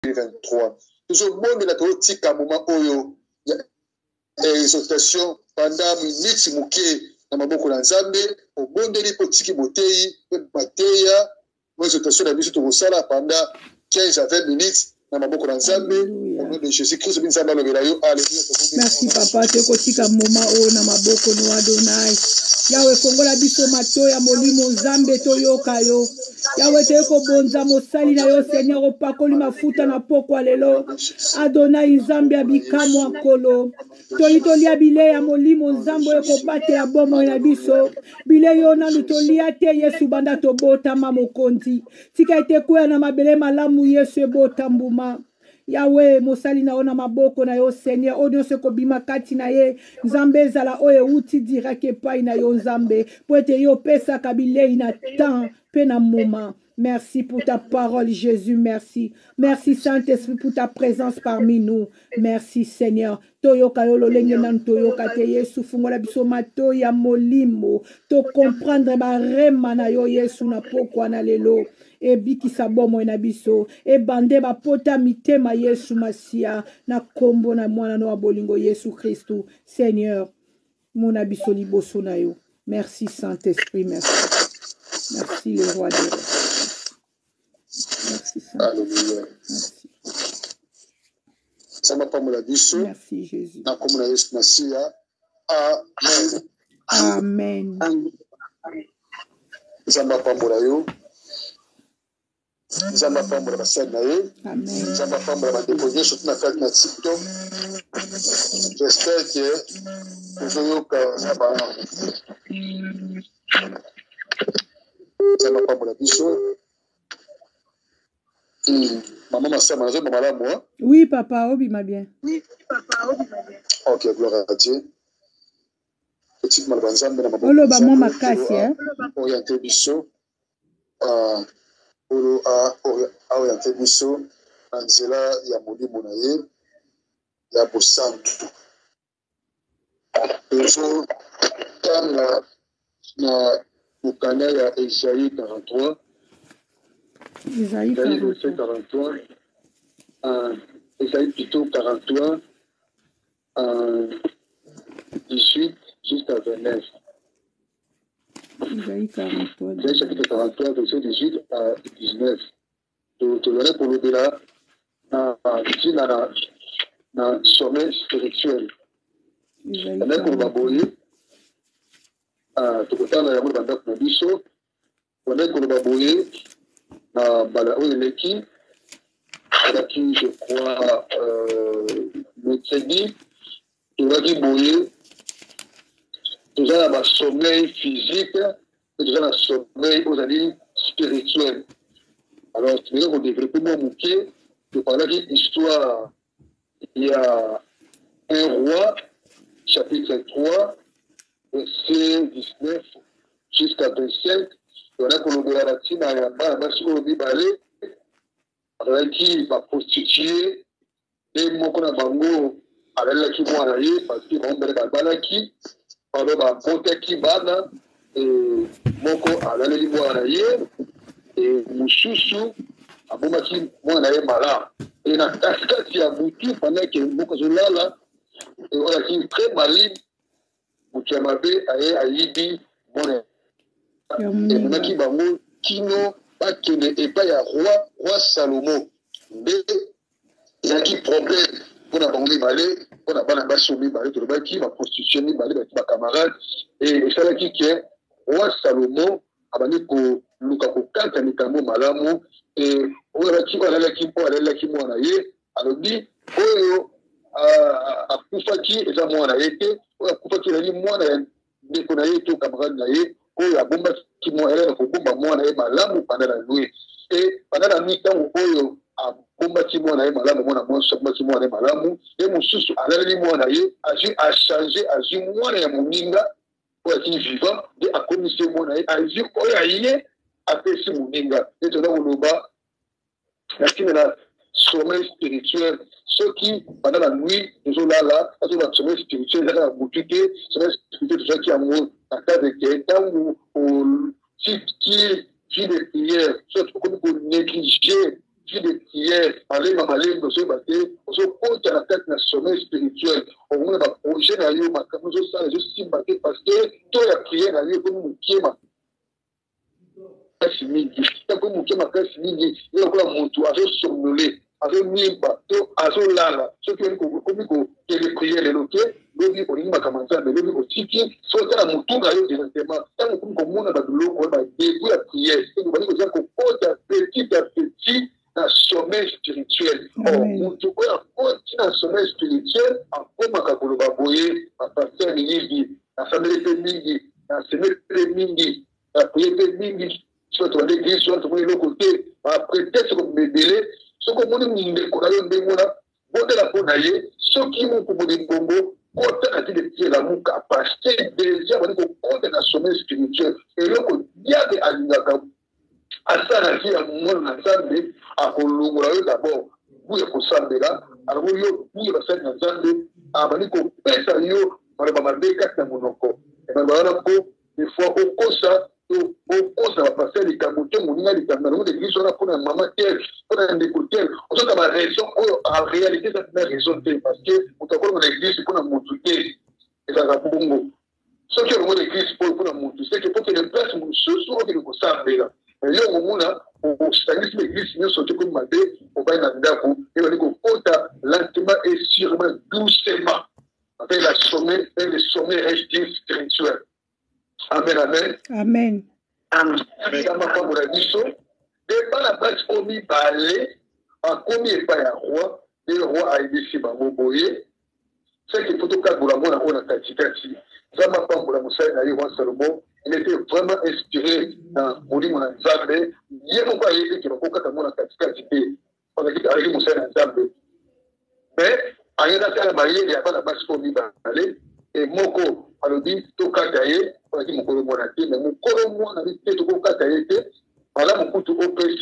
2023. Toujours monde la tika moment oyo ya exhortation pendant minute muke na maboko na Nzambe obondeli po tiki botei pe bateya mo exhortation na biso to sala pendant 15 à 20 minutes na maboko na Nzambe au nom de Jésus Christ bin Nzambe lobela yo. Alléluia. Merci papa te kotika moment o na maboko no Adonai. Yawe fongola biso matoya molimo Nzambe toyoka yo. Yawe te ko bonza mosali na yo Seigneur opakoli mafuta na poko lelo. Adonai Nzambe abikamo akolo. Toitolia bile ya molimo Nzambe ko bate ya bomo na biso. Bile yo na lutolia te Yesu banda to bota mamokonzi. Tika ite kuya na mabele malamu Yesu bota mbuma. Yahweh mosali na ona maboko na yo Seigneur odio se kobima kati na ye Nzambe zala oye uti dirake pai na yo Nzambe poete yo pesa kabile na temps pe na moment. Merci pour ta parole Jésus, merci. Merci Saint-Esprit pour ta présence parmi nous. Merci Seigneur. Toyoka yo lolenge nan toyoka te Yesu fungola biso mato ya molimo. To comprendre ba rema na yo Yesu na pokwa na lelo. E biki sabomo na biso. E bande ba pota mitema Yesu Masia. Na kombo na mwana no abolingo Yesu Christou. Seigneur, mon abiso liboso na yo. Merci Saint-Esprit, merci. Merci le roi des rois. Merci Saint-Esprit. Merci. Merci Jésus. Amen. Amen. Nzamba pambola yo. Nzamba pambola basali na ye. Amen. Nzamba pambola badepose surtout na kati na TikTok. J'espère que ozoyoka nzamba. Nzamba pambola biso. Maman ma sœur maman malamu hein? Oui papa, obi ma bien. Oui papa, obi ma bien. OK, gloire à Dieu. Petit mal banzambe na maboko. Olo ba mo makasi hein. Orienté biso. Olo a orienté biso nzela ya molimo na ye ya bosantu. Ezo tanga na ukanda ya Isaïe 43. Isaïe 43. Isaïe plutôt 43. 18 jusqu'à 29. Isaïe 43. Isaïe chapitre 43, verset 18 à 19. Tu l'aurais pour le là, dans sommet spirituel. Isaïe 43. Tu peux t'en aller dans le biso. On est pour le baboyer. Balaki, je crois, mercredi, tu vas dire boyer. Tu as un sommeil physique et tu as un sommeil aux années spirituel. Alors, tu veux qu'on développe mon bouquet, tu parles d'une histoire. Il y a un roi, chapitre 3, verset 19 jusqu'à 25. On a collaboré à la team à Yamba, qui va prostituer les mots qu'on a bango avec la qui m'a parce qu'ils vont faire la balaki. Alors, ma pote qui bana et moko avec les mots et Moussoussou, à Boumaki, moi, on a malade. Et la cascade qui a bouti pendant que moko là, et on a qui très malin, Mouchamabe, Aïdi, bon. Et maintenant qui bango kino bakene et pas ya roi Salomon mais il y a qui problème pour la bango balé pour la bana basomi balé to ba qui va prostituer ni balé ba camarade et ça là qui est roi Salomon abani ko luka ko kanta ni kamo malamu et on a qui mwana ye alobi oyo a kufaki eza mwana yete o kufaki ni mwana de kona yeto camarade na ye oyo abomba ki mwana ko bomba mwana ye malamu pendant la nuit et pendant la nuit tant oyo abomba ki mwana ye malamu mwana monso bomba ki mwana ye malamu et mususu alali mwana ye a changer azu mwana ya moninga oyo ki vivant de a commission mwana ye azu oyo aye apesi moninga et tona oloba lakini na sommeil spirituel ceux qui pendant la nuit ils ont là ils ont sommeil spirituel là boutique sommeil spirituel ceux qui amour à cas de quelqu'un ou qui de prière soit comme pour négliger vie de prière, aller dans ma ligne, on compte à la tête d'un sommet spirituel. On a un projet dans le parce que toute la prière dans le comme nous qui est ma mingi. Comme nous qui est ma casse mingi, il y a encore mon toit, je somnolé, avec mimba, azo lala. Ceux qui ont comme les prières, les loquets, l'objet pour l'imma commencer, mais l'objet au tiki, soit à mon tour d'ailleurs directement. Tant que comme on a de l'eau, on va début la prière. Et nous allons dire qu'on compte petit à petit un sommeil spirituel. Or, nous devons continuer un sommeil spirituel en comme à Kolobaboye, à passer Mingi, à Samuel Mingi, à Samuel Mingi, à prier Mingi, soit dans l'église, soit dans l'autre côté, à prêter ce qu'on me délai, ce qu'on me dit, qu'on a eu un démona, bon de la ponaille, ceux qui m'ont proposé le Congo, compte à dire de la mouka, parce que déjà, on compte un sommeil spirituel. Et là, on y a des animaux. Asana qui a mon ensemble à Kolumura d'abord, vous êtes au Sambela, alors vous êtes ensemble, à Maniko Pesayo, par le Mamabeka Tamonoko. Et maintenant, des fois, au Kosa, va passer les Kamoto, Mounia, les Kamerou, les Gris, on a pour un maman, pour un découtier. On a ma raison, en réalité, ça n'a raison, parce que, on t'a encore l'église pour un montouté, et ça va pour Bongo. Ce qui est l'église pour un montouté, c'est que pour que les places, ce soit que le Sambela. Et au moment où c'est l'église, nous sommes comme Madé, on va dans Ndako, et on dit qu'on compte lentement et sûrement, doucement, avec le sommet resté spirituel. Amen, amen. Amen. Amen. Dans ma femme, on a dit ça. Et par la base, on y parlait, en commis et pas un roi, et le roi a aidé si ma moboye. C'est qu'il faut tout cas pour la mona, on a katikati. Dans ma femme, on a moussa, il a eu un Salomon. Il était vraiment inspiré dans Moulin Nzambe. Il y a beaucoup de gens qui ont fait mon activité. On a dit avec Moussa Nzambe. Mais, en y a il n'y a pas la base pour lui d'aller. Et Moko, on a dit, tout cas, on a dit, mon colo monaté, mais mon colo monaté, tout cas, voilà, mon couteau au pêche,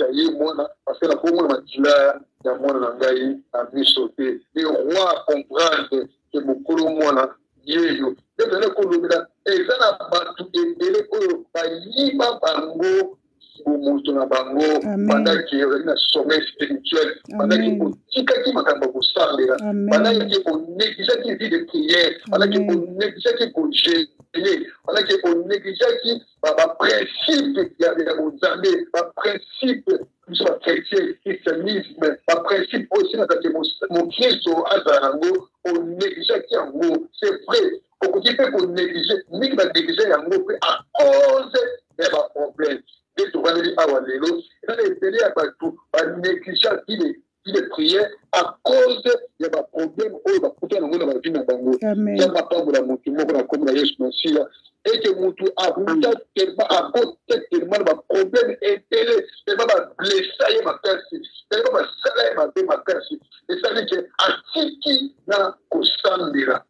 parce que la pauvre matila, il y a mon langaï, a mis sauter. Les rois comprennent que mon colo monaté, yeyo ndezana kolobela ezana batu ebele oyo bayiba bango bomoto na bango pendant que ozali na sommeil spirituel pendant que otikaki makambo kosambela pendant que onéglisaki vie de prière pendant que onéglisaki kogene pendant que onéglisaki baprincipe ya bonzambe baprincipe biso bachrétien christianisme baprincipe aussi na kati mokristo azala nango onéglisaki yango c'est vrai okoki mpe konéglige mingi banéglige yango mpe à cause ya baproblème nde tovaneli awa lelo eza na ebele ya bato banégligaki de prière à cause ya baproblème oyo bakuta nango na bavi na bango ya mapambola motu moko na kombo na yesu masiya ete motu abuta tellement akota tellement na baproblème ebele tellement bablessa ye makasi tellement basala ye mabe makasi esali ke atiki na kosambela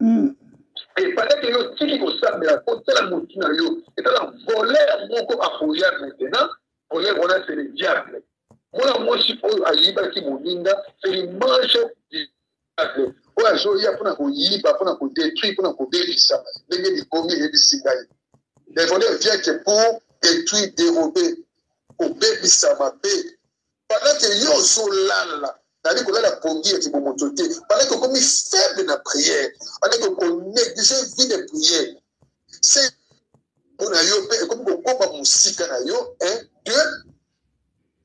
et pendant que yo tiki kosambela kotala motu na yo etala voleur moko akoya maintenant voleur wana c'est le diable mwana mwasi oyo ayibaki moninga c'est l'image du diable oyo azoya mpona koyiba mpona kodétruire mpona kobebisa ndenge likomi eyebisi ngai le voleur vient que pour détruire dérober kobebisa mabe pendant que yo ozolala nali kolala pongi ya kibomoto te pendant que okomi faible na prière pendant que okonéglige vie de prière c'est mpona yo mpe ekomi kokoma mosika na yo deux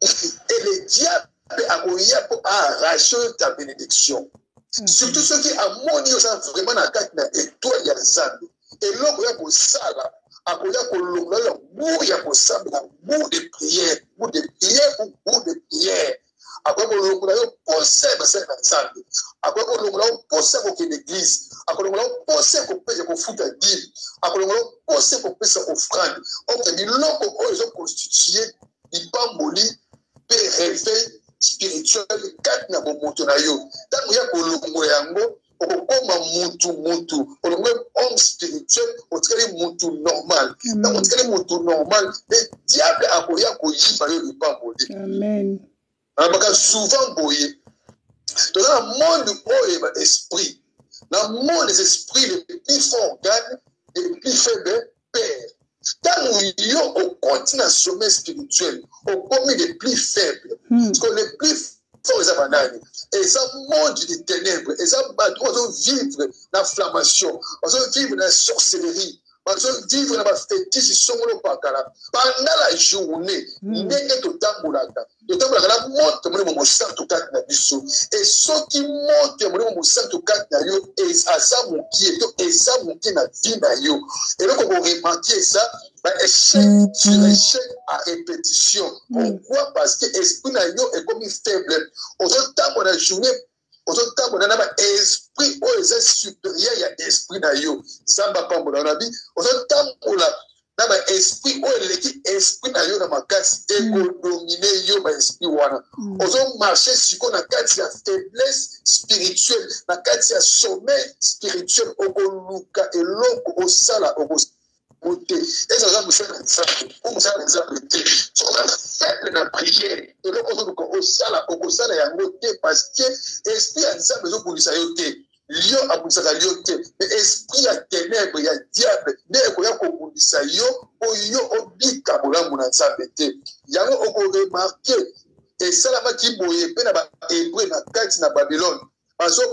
et le diable akoya pour arracher ta bénédiction surtout ceux qui amoni oza vraiment na kati na étoile ya nzambe eloko ya kosala akoya kolongola bout ya kosambela bout de prière ou bout de prière akoya kolongola yo pose basali na nzambe akoya kolongola yo pose kokende église akolongola yo pose kopesa kofuta dîme akolongola yo pose kopesa offrande oke biloko oyo ezoconstitue lipamboli mpe réveil spirituel kati na bomoto na yo ntango ya kolongola yango okokoma mutu olongola homme spirituel otikali mutu normal ntango otikali mutu normal le diable akoya koyiba yo lipamboli amen abaka souvent boye toza na monde oyo ba esprit na monde des esprits les plus forts organes et les plus faibles père tant yo au continent sommet spirituel au commis les plus faibles parce que les plus Et ça monde des ténèbres, et ça doit vivre dans l'inflammation, on doit vivre dans la sorcellerie, on doit vivre dans la fétiche, pendant la journée, n'est tout tamboulaka. Le tamboulaka monte, mon sang tout cas na biso. Et ceux qui montent, mon sang tout cas na yo, et à ça mon qui est, et ça mon qui na vie na yo. Et donc on remarque ça. Échec sur échec à répétition. Pourquoi? Parce que l'esprit est comme faible. Autant dans la journée, autant dans la esprit est supérieur à l'esprit d'ailleurs. Ça va pas dans la vie. Autant pour la esprit esprit d'ailleurs dans ma case et dominer yo esprit wana. Autant marcher sur qu'on a case la faiblesse spirituelle, la case la sommeil spirituel au luka et l'autre au sala au et ça va vous faire un exemple. Comme ça, l'exemple était. Si on a fait la prière, et là, on sala et en côté, parce que l'esprit a dit besoin pour lui saluer. Lion a pour ça saluer. Mais esprit a ténèbres, il y a diable. Mais il y a pour lui saluer. Il y a oubli Kabola mon ansabete. Il y a remarqué. Et ça, là, qui boye, pe na hébreu na kati na Babylone. Parce que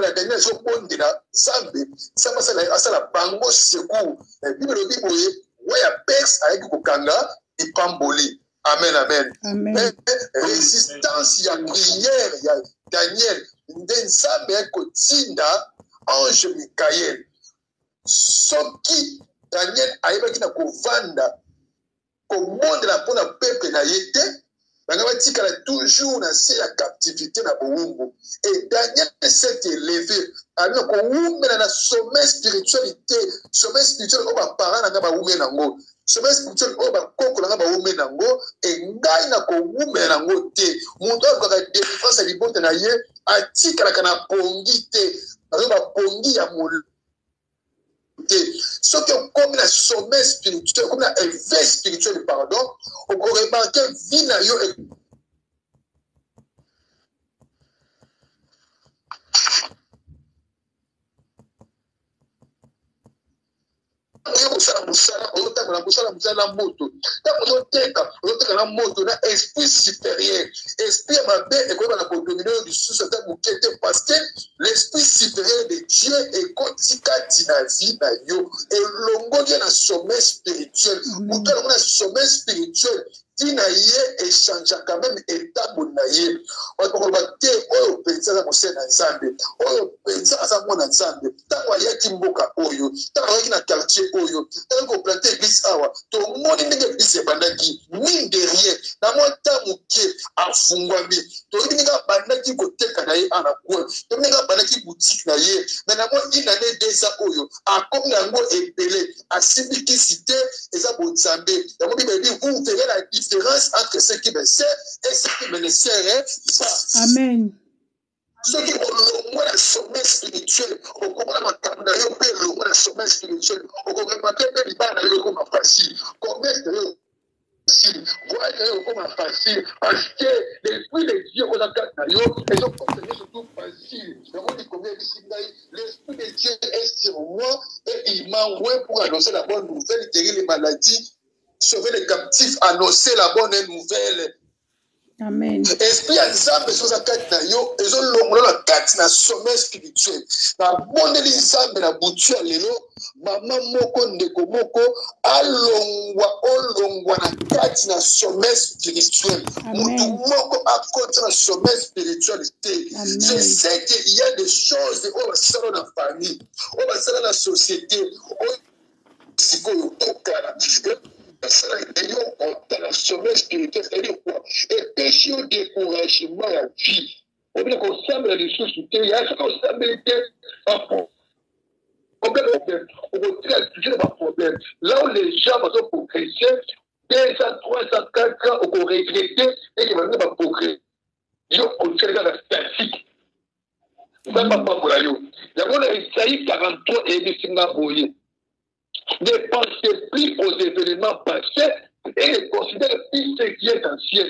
la dernière chose de la Zambie, ça va à la bango secours. La Bible dit ouais ya Perse avec Kokanga et Pamboli. Amen, amen. Amen. Résistance, il y a prière, il y a Daniel. Nzambe ya kotinda ange Michael. Soki Daniel aibaki na kovanda monde la pona peuple na yete. Il y a toujours dans la captivité dans le et Daniel s'est élevé. Alors qu'on a la sommet spiritualité, sommet spirituel, on va parler dans le nango. Sommet spirituel, on va coco dans le nango et ngai na ko wume nango te. Mon doigt va défense à l'ibonte na ye, atika la kana pongi te. On va pongi ya mon ce qui est comme la sommet spirituel, comme la éveil spirituel, pardon, on peut remarquer Vinayo et esprit supérieur, esprit parce que l'esprit supérieur de Dieu est et l'ongo vient à sommet spirituel. Pourtant, on a sommet spirituel. Dinaye échange quand même état bonaye. On va dire oh pensa za mosena nzambe. Oh pensa za mona nzambe. Tango ya kimboka oyo. Tango ya na quartier oyo. Tango planter église awa. To moni ndenge église bandaki. Mine de rien. Na monta muke afungwami. To ndinga bandaki koteka na ye ana kwa. To ndinga bandaki boutique na ye. Mais na mo inane deza oyo. Akomi yango epele. Asibiki cité eza bonzambe. Ya mo bibi vous verrez la différence entre ce qui me sert et ce qui me sert. Amen. Ceux qui ont le moins sommet spirituel, au combien de le moins sommet spirituel, au combien de temps comme facile, combien de facile, voyez comme facile, parce que l'esprit de Dieu, on a quatre naïos, et donc comme c'est surtout facile. L'esprit de Dieu est sur moi et il m'a envoyé pour annoncer la bonne nouvelle, guérir les maladies, sauver les captifs, annoncer la bonne nouvelle. Amen. Esprit à Nzambe sur sa carte na yo, ils ont l'ombre la carte na sommet spirituel. Na bonne Nzambe na boutu à lelo, maman moko ndeko moko, olongwa na carte na sommet spirituel. Mutu moko a côté na sommet spiritualité. Je sais qu'il y a des choses au sein de la famille, au sein de la société, au psycho, la sommet spirituel, c'est-à-dire quoi? Et péché au découragement à la vie. On veut qu'on semble les choses sous terre, il y a ce qu'on semble on va toujours un problème. Là où les gens vont progresser, 200, 300, 4 ans, on va regretter et ils vont pas progresser. Ils vont continuer dans la statique. Ça ne va pas pour la yo. Il y a Isaïe 43 et les Singapouriens. Ne pensez plus aux événements passés et ne considérez plus ce qui est ancien.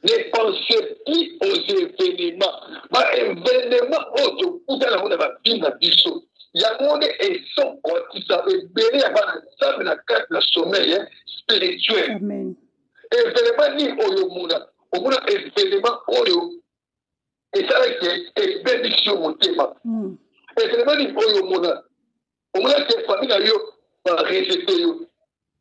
Ne pensez plus aux événements. Mais événements autres, vous allez avoir vie dans biso. Il y a un monde et son corps qui savait bénir avant la carte de sommeil spirituel. Amen. Événement ni au monde. au moins événement oyo et ça est bénédiction mon thème événement ni oyo mona au moins que famille na yo va rejeter yo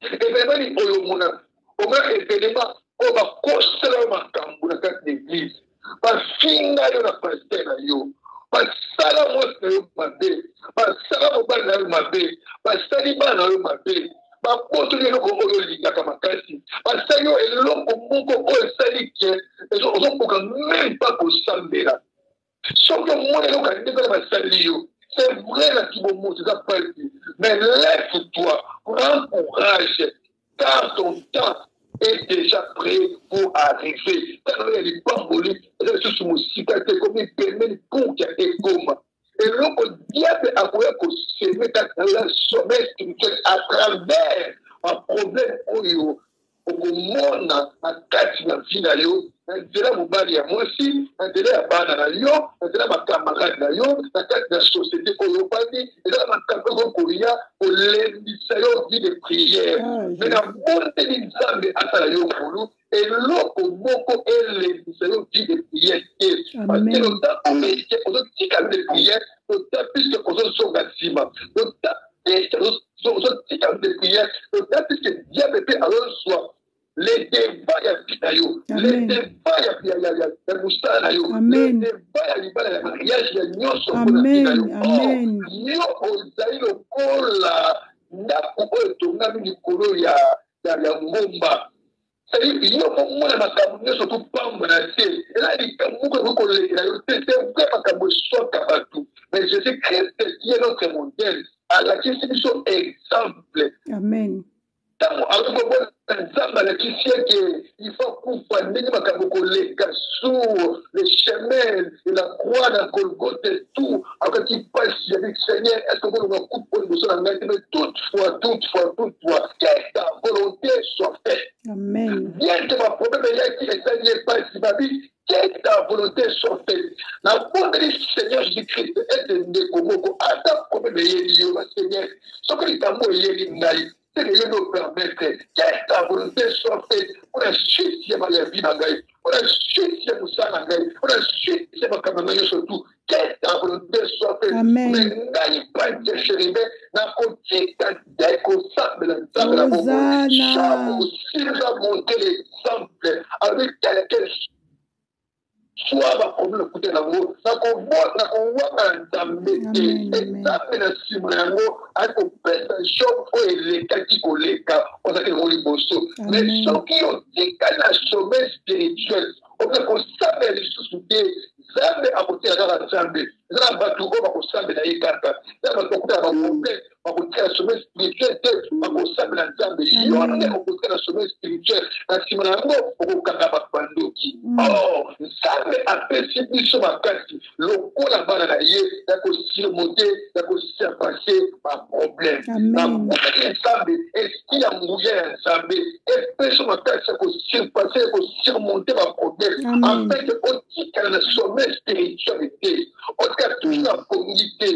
événement ni oyo mona au moins événement on va construire makambo na kati d'église bafinga yo na pasteur na yo basala mwasi na yo mabe basala mobali na yo mabe basali bana na yo mabe bakotoli eloko oyo olingaka makasi basali yo eloko moko oyo esali ke ozokoka même pas kosambela soki omona eloko alingaka na basali yo c'est vrai na kibomo eza pasi mais lève-toi prends courage car ton temps est déjà prêt pour arriver. Quand il y a des bambolis, il y a des choses comme si comme il permet pour qu'il y ait comme. Et donc, le diable a voulu que se mette dans le sommet spirituel à travers un problème au monde, à quatre dans la vie, nzela mobali ya mwasi nzela ya bana na yo nzela makamara na yo na kati na société oyo bandi eza makambo kokoya kolembisa yo vie de prière mais na bondeli nzambe asala yo ngulu eloko moko elembisa yo vie de prière parce que otakomeke ozotika de prière otapiske ozozonga nsima ozotika de prière otapiske diable mpe azozwa les débats ya binayo les débats ya mustana yo les débats ya libala ya mariage ya nyonso mpona binayo yo ozali lokola ndako oyo etongami likolo ya ngomba yo komona makambo nyonso topamba na te eza likambo moko ekokolekela yo te te vre makambo eswaka bato mais jésus christ qui est notre modèle alakisi biso exemple amen ntango azokobona nzambe alakisi eke il faut kufa ndenge makambo koleka sur le chemin de la croix na Golgotha tout akati pasi avec Seigneur est-ce que vous nous coupe pour nous en mettre mais toutefois que ta volonté soit faite amen bien que ma problème est qui est Seigneur pasi babi que ta volonté soit faite la bonne du Seigneur Jésus-Christ est de komoko ata problème est yo Seigneur ce que l'itamo est ngai c'est que Dieu nous permette que ta volonté soit faite pour la suite de ma vie, pour la suite de Moussa, pour la suite de ma caméra, surtout, que ta volonté soit faite. Amen. Mais n'aille pas te chérir, n'a côté d'un concept de l'exemple. Chaque aussi nous a montré l'exemple avec quelqu'un. Soit va comme le côté d'amour, na kowa nzambe te na nsima yango akopesa shop oyo elekaki koleka ozaki yango liboso mais soki otikali na sommet spirituel okoki kosambela lisusu te nzambe akotia kaka nzambe eza na bato oyo bakosambela ye kaka eza na bato bakotala baproblème bakotia na sommet spirituel te bakosambela nzambe yo nde okotia na sommet spirituel na nsima na yango okokanga babandoki or nzambe apesi biso makasi lokola bana na ye ya kosurmonte ya kosurpase baproblème nabomaki nzambe esprit ya nguya ya nzambe epeso makasi ya kosurpase ya kosurmonte baproblème afin ke otikala na sommet spirituel te otikala toujours na pongi te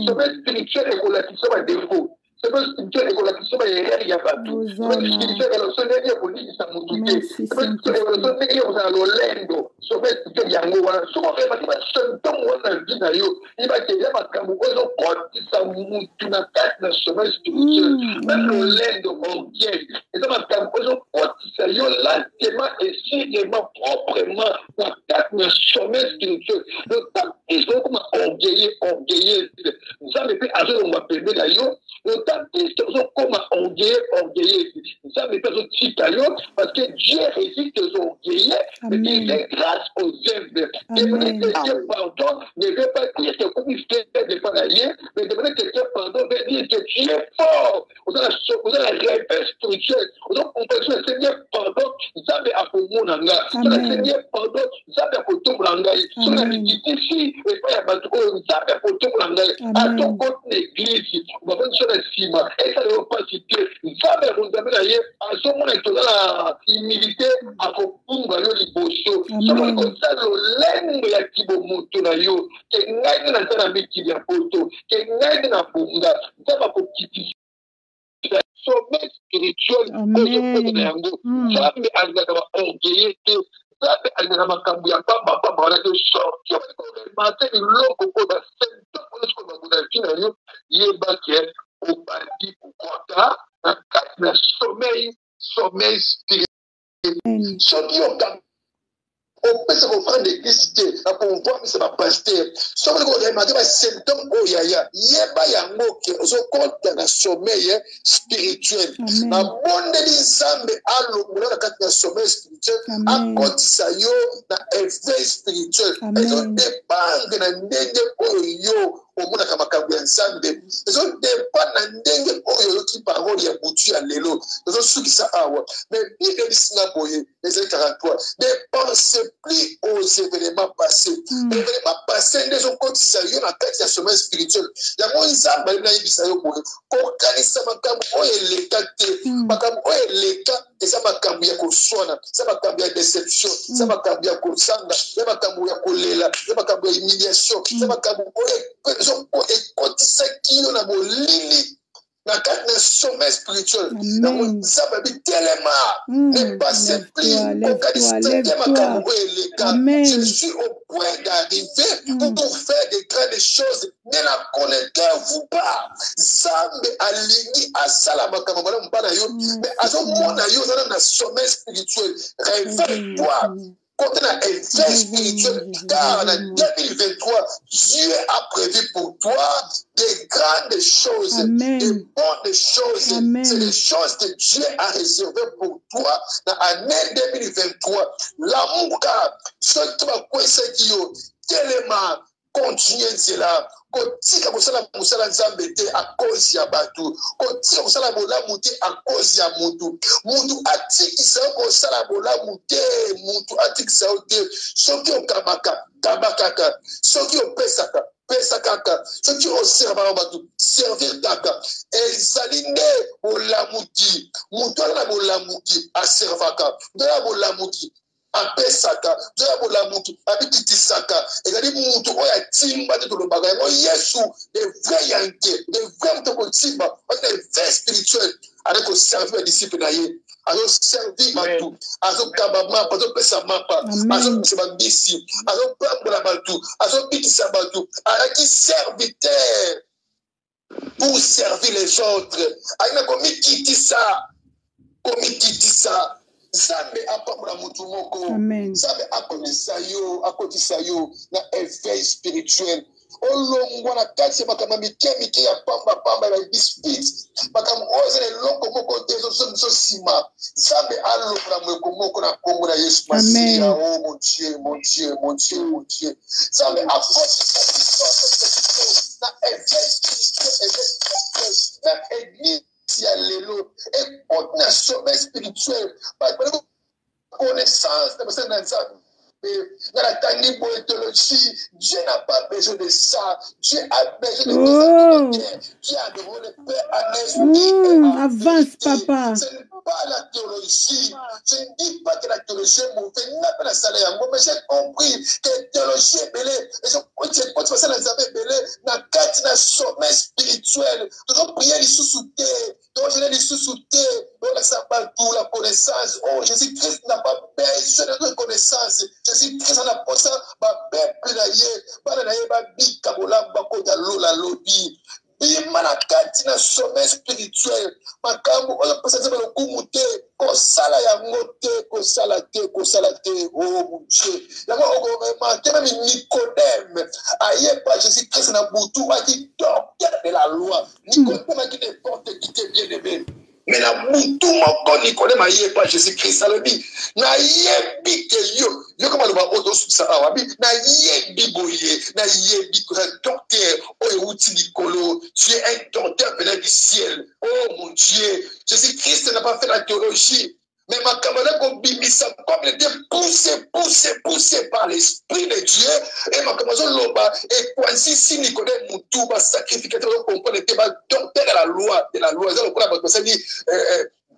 sommet spirituel ekolakisa badefo sommet spirituel ekolakisa baerreur ya bato sommet spirituel elakisa ndenge ya kolingisa motu te sommet spirituel elakisa ndenge ya kozala lolendo sommet spirituel yango wana soki baki basymptome wana na vi na yo ebake eza makambo oyo ezokotisa motu na kati na sommet spirituel même lolendo orgueil eza makambo oyo ezokotisa yo lentement et sûrement proprement na kati na sommet spirituel lotango ezokoma orgueilleuse nzambe mpe azolongwa pembe na yo lotango ezokoma orgueilleuse nzambe mpe azotika yo parce que Dieu résiste aux orgueilleux mais il fait grâce aux humbles. Demander quelqu'un pardon ne veut pas dire que comme il fait des pareils, mais demander quelqu'un pardon veut dire que tu es fort. Vous avez la réponse spirituelle. Vous avez compris le Seigneur pardon, Nzambe akomonanga. Le Seigneur pardon, Nzambe akotombolanga. Sur la ici et pas ya bato Nzambe akotombolanga. À ton compte l'église, vous avez sur la cima et ça ne veut pas citer. Nzambe akonzambe na ye, à ce moment là la humilité akopunga yo liboso. Soki kosala lolengo ya kibomoto na yo ke ngai nde naza na mikili ya poto ke ngai nde na bonga nzambe akokitisa sommet spirituel oyo mpona yango nzambe azalaka baorgueille te nzambe alingaka makambo ya pamba wana te soki oremarke biloko oyo basymptome oyo soki babundaki na yo yebaki obandi kokota na kati na sommeil spirituel soki opesa kofanda église te na pouvoir ma pasteur soki oremarke basymptome oyo yaya yeba yango ke ozokota na sommeil spirituel nabondeli nzambe alongola na kati na sommeil spirituel akotisa yo na éveil spirituel ezodépendre na ndenge oyo yo omonaka makambo ya nzambe ezodépendre na ndenge oyo oyoki parole ya butu ya lelo ezosukisa awa mais bible ebisinga boye ezali 43 ne pensez plus aux événements passés événements passés nde ezokotisa yo na kati ya sommeil spirituel yango nzambe ali nayebisa yo boye kokanisa makambo oyo eleka te makambo oyo eleka eza makambo ya koswana eza makambo ya déception eza makambo ya kosanga eza makambo ya kolela eza makambo ya humiliation eza makambo oyo ekotisaki yo na molili na kati na sommeil spirituel yango nzambe bitelema ne passez plus kokanisa makambo oyo eleka je suis au point d'arriver pour faire de grandes choses ne la connaissez-vous pas nzambe alingi asala makambo malamu mpa na yo mais azomona yo ozana na sommeil spirituel réveille-toi côté un éveil spirituel, car en 2023, Dieu a prévu pour toi des grandes choses, des bonnes choses. C'est des choses que Dieu a réservées pour toi dans l'année 2023. L'amour, car ce qui va tellement continuer cela. Kotika kusala musala nzambe te a cause ya batu kotika kusala bolamu te a cause ya mutu atikisa kosala bolamu te mutu atikisa te soki okamaka kabakaka soki opesaka pesa kaka soki oserva batu servir kaka ezali nde bolamuki mutu ala bolamuki aservaka nde bolamuki apesaka nzoya bolamuki abikitisaka ezali mutu oyo atimba te tolobaka yango yesu de vrai yanke de vrai mutu kotimba oyo na vrai spirituel ali koservi badisiple na ye azoservi batu azokamba mapa azopesa mapa azopesa bambisi azopambola batu azobikisa batu alaki serviteur pour servir les autres alina komikitisa Nzambe apambola mutu moko Nzambe akotisa yo na éveil spirituel olongwa na kati ya makambo mike ya pamba ya biscuit makambo oyo eza eloko moko te ezosima Nzambe alongola mweko moko na kombo na Yesu Masiya oh mon Dieu Nzambe akotisa na éveil spirituel même église ya lelo écoute na sommeil spirituel connaissance de Nzambe dans la théologie, Dieu n'a pas besoin de ça. Dieu a besoin de Dieu a demandé le Père en esprit. Avance, papa. Ce n'est pas la théologie. Je ne dis pas que la théologie est mauvaise. Il n'a pas la salaire. Mais j'ai compris que la théologie est belle. Et je quand tu vas dans les belé, dans le sommeil spirituel, tu dois prier les sous-soutés, tu dois gérer les sous-soutés, la connaissance. Oh, Jésus-Christ n'a pas besoin de connaissance. Jésus-Christ en apportant ma peuple naye ba bika bolamba ko da lola lobi bimana kati na sommeil spirituel makambo oyo pesa za lokumu te ko sala yango te ko sala te oh mon Dieu yango ogomema te même Nicodème aye pas Jésus-Christ na butu aki docteur de la loi Nicodème qui ne porte qui te bien aimé. Mais la moutou moko Nicodème aye pas Jésus-Christ alobi na yebi ke yo comme le ba oto sa awabi na yebi boye na yebi ko docteur oyo uti Nicolo tu es un docteur venu du ciel oh mon Dieu Jésus-Christ n'a pas fait la théologie mais ma camarade comme bimisa comme il était poussé par l'esprit de Dieu et ma camarade loba et quand si Nicodème moutou ba sacrificateur comprendre était ba docteur de la loi ça le quoi ça dit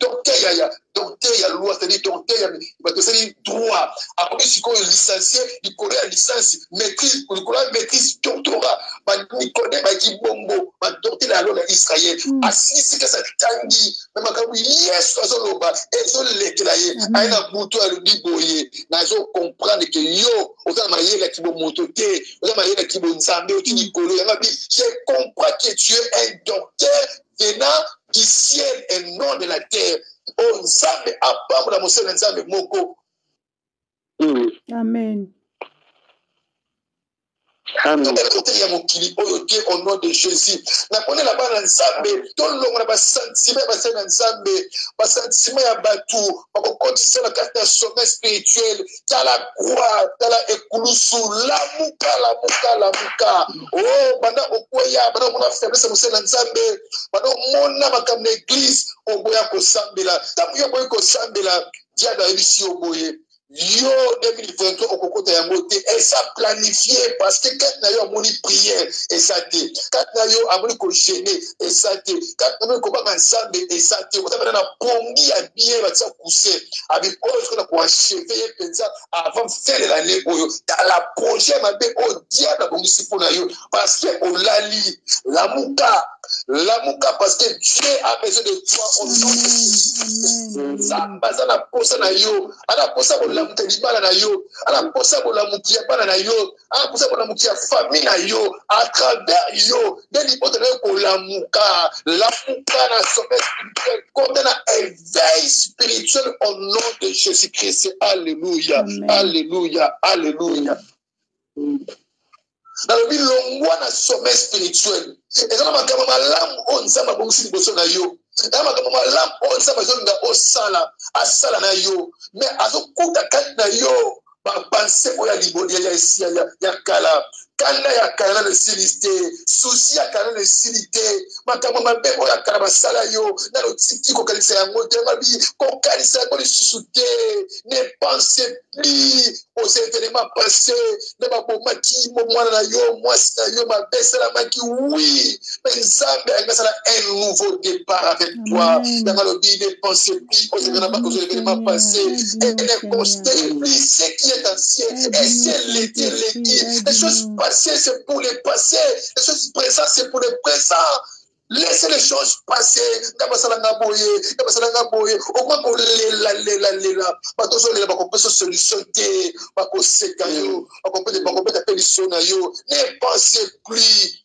docteur ya loi, c'est-à-dire docteur ya c'est-à-dire droit. Après si qu'on licencié, il connaît licence, maîtrise, il connaît maîtrise doctorat, il connaît qui bombo, docteur la loi d'Israël. Assis c'est que ça tangi, mais quand il est sur le bas, et sur l'éclayer, aina buto a lui boyer, nazo comprendre que yo, on a marié la qui bon mototé, on a marié la qui bon nzambe, au tinikolo, je comprends que tu es un docteur venant du ciel et non de la terre. On nzambe apambo na mosala nzambe moko. Amen. Amen. Au nom de Jésus. Na connaît la bas nzambe, tout le monde a sentiment basana nzambe, sentiment ya batu, ko continuer la carte de sommet spirituel, ta la croix, ta la ekulusu, la muka. Oh, bana okoya, bana mona faiblesse musela nzambe, bana mona makam l'église, oboya ko sambela. Ta muya boya ko sambela, dia da ebisi oboye. Yo 2023 au kokota ya moté et ça planifié parce que quand na yo amoni prière et ça te quand na yo amoni ko gêner et ça te quand na yo ko ba ensemble et ça te on va na pongi ya bien va ça pousser avec autre na ko achever pensa avant faire l'année oyo dans la projet mabe au diable bongi sipo na yo parce que on la muka parce que Dieu a besoin de toi au nom de Jésus. Ça basa na posa na yo ana posa libala na yo, ala posa bola mukia bana na yo, ala posa bola mukia famille na yo, à travers yo, des lipotes na ko la muka na sommet spirituel, comme na éveil spirituel au nom de Jésus-Christ. Alléluia, amen. Alléluia, alléluia. Dans le ville longwa na sommet spirituel, et ça m'a kama malam on sama bonsi liboso na yo. Na m'a kama malam on sama zonga o sala, asala na yo, mais azokuta kat na yo, ba penser oya libodi ya kala. Kana ya kala le silité, souci ya kala le silité, makama mabe oya kala basala yo, na lo tiki ko kalisa ya ngote mabi, ko kalisa ko le susute, ne pensez plus aux événements passés, ne ba bomaki mo mwana na yo, mwasi na yo mabe sala maki oui, mais Nzambe a sala un nouveau départ avec toi. Dans le but ne pensez plus aux événements passés, et ne considérez plus ce qui est ancien, et c'est l'été, les choses passées c'est pour les passés, les choses présentes c'est pour les présents. Laissez les choses passer. Kabasalanga boye. Au moins qu'on lela. Batozo lela bako peso solution te. Bako sekayo. Bako peut appeler sonayo. Ne pensez plus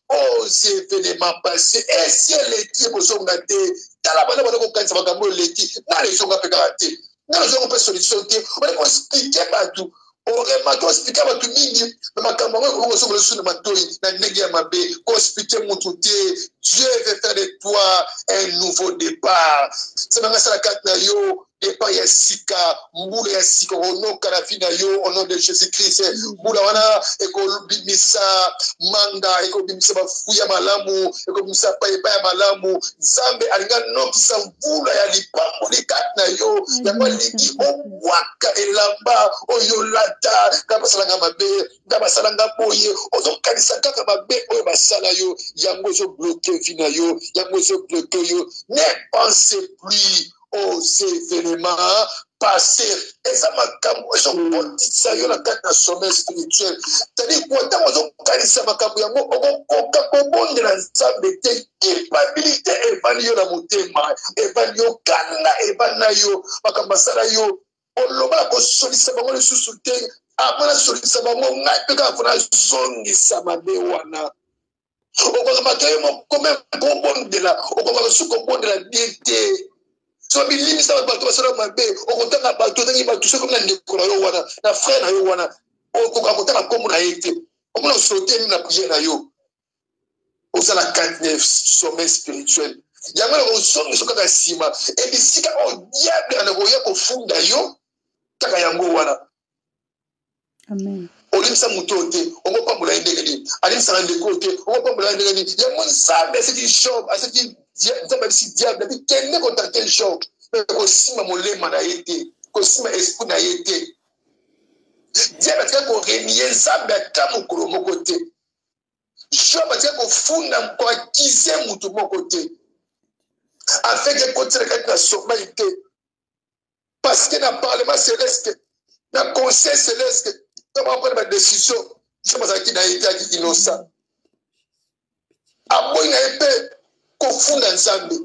aux événements passés. Et si elle est pour son gâté, dans la bande de kanisa bakambo leti. Na les songa pekarate. Na les songa pe solution te. On va expliquer partout. On remarque expliquer à tout mingi, mais ma camarade on se le sous matoi na negi mabe, qu'on expliquer mon tout Dieu veut faire de toi un nouveau départ. C'est même ça la carte na yo. Départ ya sika, mbula ya sika, ono karafina yo, au nom de Jésus-Christ. Mbula wana, eko bimisa manga, eko bimisa bafuya malamu, eko bimisa paepa malamu. Zambe alinga nokisa mbula ya lipambo likat na yo, ya kwa ligi waka elamba, oyo lata, kabasalanga mabe, kabasalanga boye, ozo kanisa kaka mabe, oyo basala yo, yango zo bloqué vina yo, yango zo bloqué yo. Ne pensez plus aux événements passés. Et ça m'a camoué, ça y a la carte de sommet spirituel. C'est-à-dire, quand on a dit ma camoué, on de l'ensemble de culpabilité évaluée la motema, évaluée kana, évaluée, makambasala yo, on l'a pas sollicité, on l'a sous-souté, après la sollicité, on a fait la zone de Samabewana. On va comme un bonbon de la, on va sous-bonbon de la diété. So bilimi sa bato basala mabe okotanga bato tangi bato so comme na ndeko na yo wana na frère na yo wana okokotanga kombo na yete omona sote na prière na yo osala 49 sommet spirituel yango na osongi so kaka sima et bisika o diable na koya kofunda yo kaka yango wana amen olimisa muto te okopambola ndenge ni alimisa ndeko te okopambola ndenge ni yango nsabe c'est du job c'est du diable mais quel n'est content quel job mais kosima molema na yete kosima esprit na yete diable tika ko renier nsabe ata mokolo moko te job tika ko funda ko akize mutu moko te afin que continue na somalité parce que na parlement céleste na conseil céleste on va prendre ma décision je pense qu'il a été innocent aboyi na epé kofunda nzambe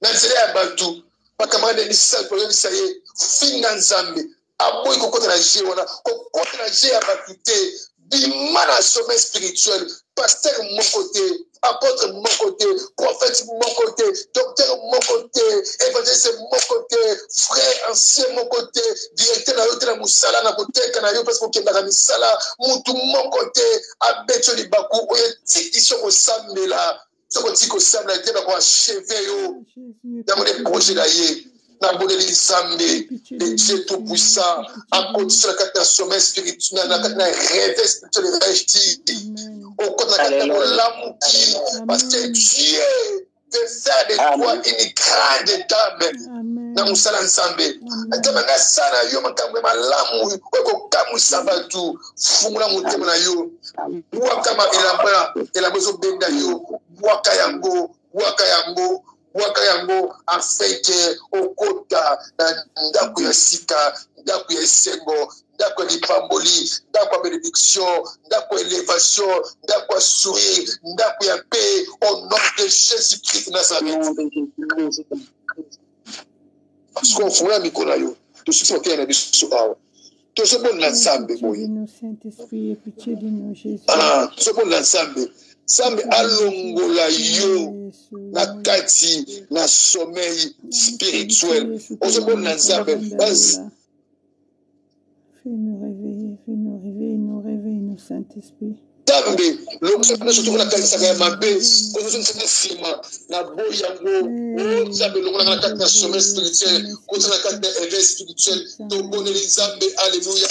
na nzela ya bato bakamande ni sal problème ça y est finga nzambe aboyi kokota na je wana kokota na je ya bato te bima na sommet spirituel pasteur mon côté apôtre mon côté prophète mon côté docteur mon côté évangéliste mon côté frère ancien mon côté directeur na yo te na musala na koteka na yo parce que okendaka misala mutu mon côté abeto libaku oyo tiki soko sambela soko tiko sambela te na ko achever yo dans les projets là yé na boleli nzambe le Dieu tout puissant en condition la carte sommet spirituel na rêve spirituel resti au côté la carte l'amour parce que Dieu veut faire de toi une grande dame na musala nzambe atamanga sana yo makambo malamu ko kamu sabatu fungula mutema na yo wakama elamba zo benda yo waka yango afin que okota na ndako ya sika ndako ya esengo ndako ya lipamboli ndako ya bénédiction ndako ya élévation ndako ya sourire ndako ya paix au nom de Jésus-Christ Nazareth parce qu'on fera mikona yo to sisi okea na biso awa to sobona nzambe boye sobona nzambe Sambe alongola yo na kati na sommeil spirituel. On se bonne dans Sambe. Fais-nous réveiller, Saint-Esprit. Sambe, l'onction surtout na kati sa mabe, ko zo nsende sima na boyango, Sambe longola na kati na sommeil spirituel, ko na kati na éveil spirituel. To boneli Sambe, alléluia.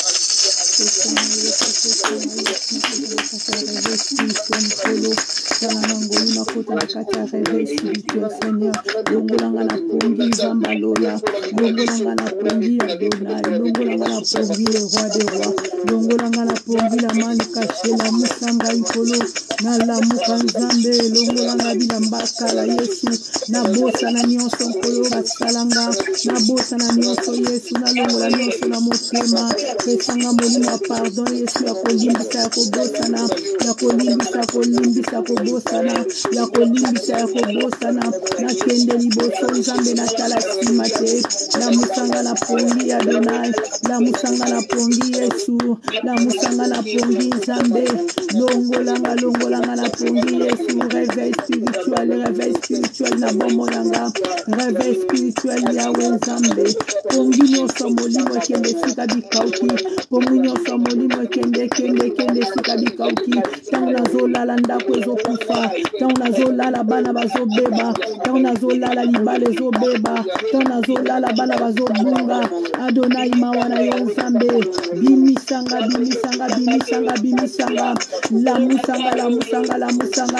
Pardon, Yesu ya kolimbisa ya kobosana, ya kolimbisa kobosana, ya kolimbisa ya kobosana, na kende liboso nzambe na tala sima te, la musanga na pongi Adonai, la musanga na pongi Yesu, la musanga na pongi nzambe, longolanga na pongi Yesu, réveil spirituel na bomo yanga, réveil spirituel yawe nzambe, pongi nyonso molimo kende sika bikauki, pongi nyonso molimo kende sika bikauki, tango nazolala ndako ezokufa, tango nazolala bana bazobeba, tango nazolala libala ezobeba, tango nazolala bana bazobunga, Adonai mawa na yo nzambe, bimisanga,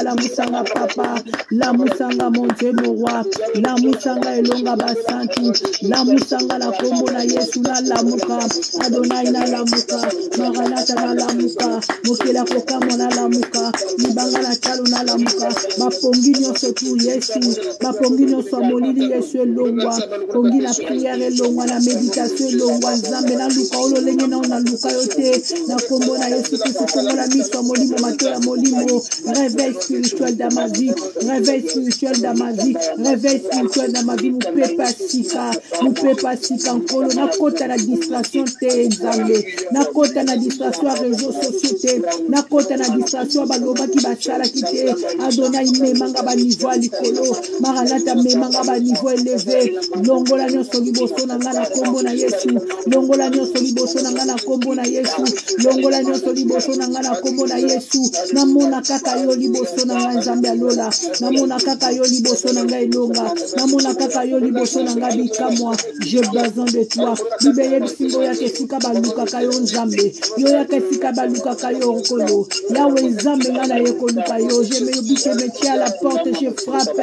la musanga papa, la musanga mon Dieu mon roi, la musanga elonga basanti, la musanga la kombo na Yesu na lamuka, Adonai na lamuka, Maranatha na lamuka, mokela kokamo na lamuka, libanga na talo na lamuka, bapongi nyonso tu Yesu, bapongi nyonso molili Yesu elongwa, pongi na prière elongwa, na méditation elongwa, nzambe na luka ololenge na luka yote, na kombo na Yesu Kristo fongola miso molimo matoya molimo, réveil spirituel dans ma vie, réveil spirituel dans ma vie, réveil spirituel dans ma vie, moupe pas sika nkolo, na kota na distraction te nzambe, na kota na distraction ya réseaux sociaux te, na kota na distraction balobaki basalaki te, Adonai memanga ba niveau likolo, Maranatha memanga ba niveau élevé, longola nyonso liboso na nga na kombo na Yesu, longola nyonso liboso na nga na kombo na Yesu, longola nyonso liboso na nga na kombo na Yesu, namona kaka yo liboso na nga nzambe alola, namona kaka yo liboso na nga elonga, namona kaka yo liboso na nga bikamwa, je besoin de toi. Libéré bisingo ya kesika baluka kayo nzambe. Yo ya kesika baluka kayo okolo. Yahweh nzambe ngana yekoluka yo. Je me tiens à la porte, je frappe.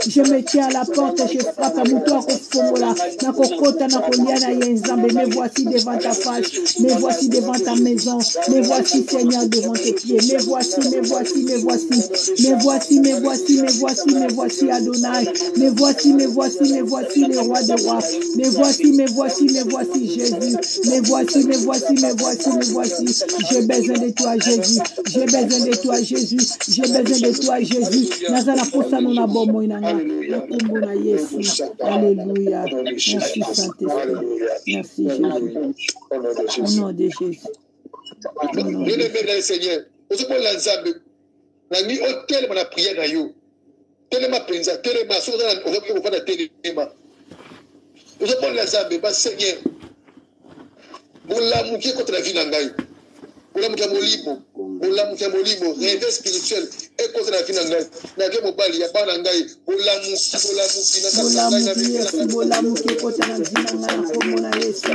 Je me tiens à la porte, je frappe. Muto akofongola. Nakokota nakolia na ye nzambe. Me voici devant ta face. Me voici devant ta maison. Me voici Seigneur devant tes pieds. Me voici, me voici, me voici. Me voici, me voici, me voici, me voici Adonai. Me voici, me voici, me voici le roi des rois. Me voici, me voici, me voici Jésus. Me voici, me voici, me voici, me voici. J'ai besoin de toi Jésus. J'ai besoin de toi Jésus. J'ai besoin de toi Jésus. Nazana posa nona bomo inanga. Nakumbu na Yesu. Alléluia. Merci Saint-Esprit. Merci Jésus. Au nom de Jésus. Bien-aimé Seigneur, vous êtes la Nzambe. Nani hôtel ma prière na yo. Telema penza, telema so on va pas na telema. Vous êtes la Nzambe, ba Seigneur. Bola muki contre la vie na ngai. Bola muki molimo. Bola muki molimo, réveil spirituel et contre la vie na ngai. Na ke mobali ya ba na ngai. Bola muki na ngai. Bola muki kota na vie na ngai na komo na Yesu.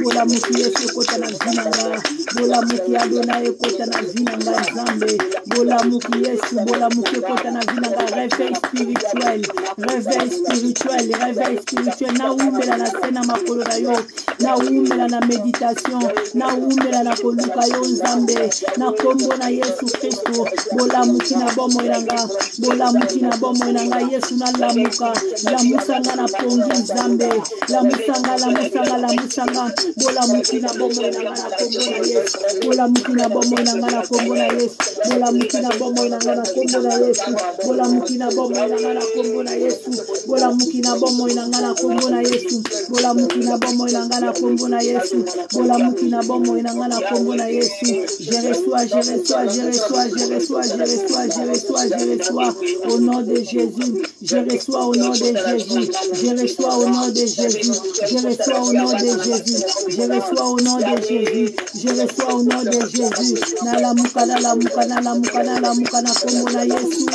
Bola muki Yesu kota na vie na ngai. Bola muki Adonai kota na vie na ngai Nzambe. Bola muki Yesu, bola muki kota na vie na ngai. Réveil spirituel, réveil spirituel, réveil spirituel. Na umela na sena makolo na yo. Na umela na méditation. Na umela na koluka yo Nzambe. Na kombo na Yesu Kristo. Bola muki na bomo inanga. Bola muki na bomo inanga. Yesu na lamuka. Lamusanga na pongi Nzambe. Lamusanga, lamusanga, lamusanga. Bola muki na bomo inanga na kombo na Yesu. Bola muki na bomo inanga na kombo na Yesu. Bola muki na bomo inanga na kombo na Yesu. Bola muki na bomo inanga na kombo na Yesu. Bola muki na bomo inanga na kombo na Yesu. Bola muki na bomo inanga na kombo na Yesu. Bola muki na bomo inanga na kombo na Yesu. Je reçois, je reçois, je reçois, je reçois, je reçois, je reçois, je reçois au nom de Jésus. Je reçois au nom de Jésus. Je reçois au nom de Jésus. Je reçois au nom de Jésus. Je reçois au nom de Jésus. Je reçois au nom de Jésus. Nala muka, nala muka, nala muka, nala muka na kombo na Yesu.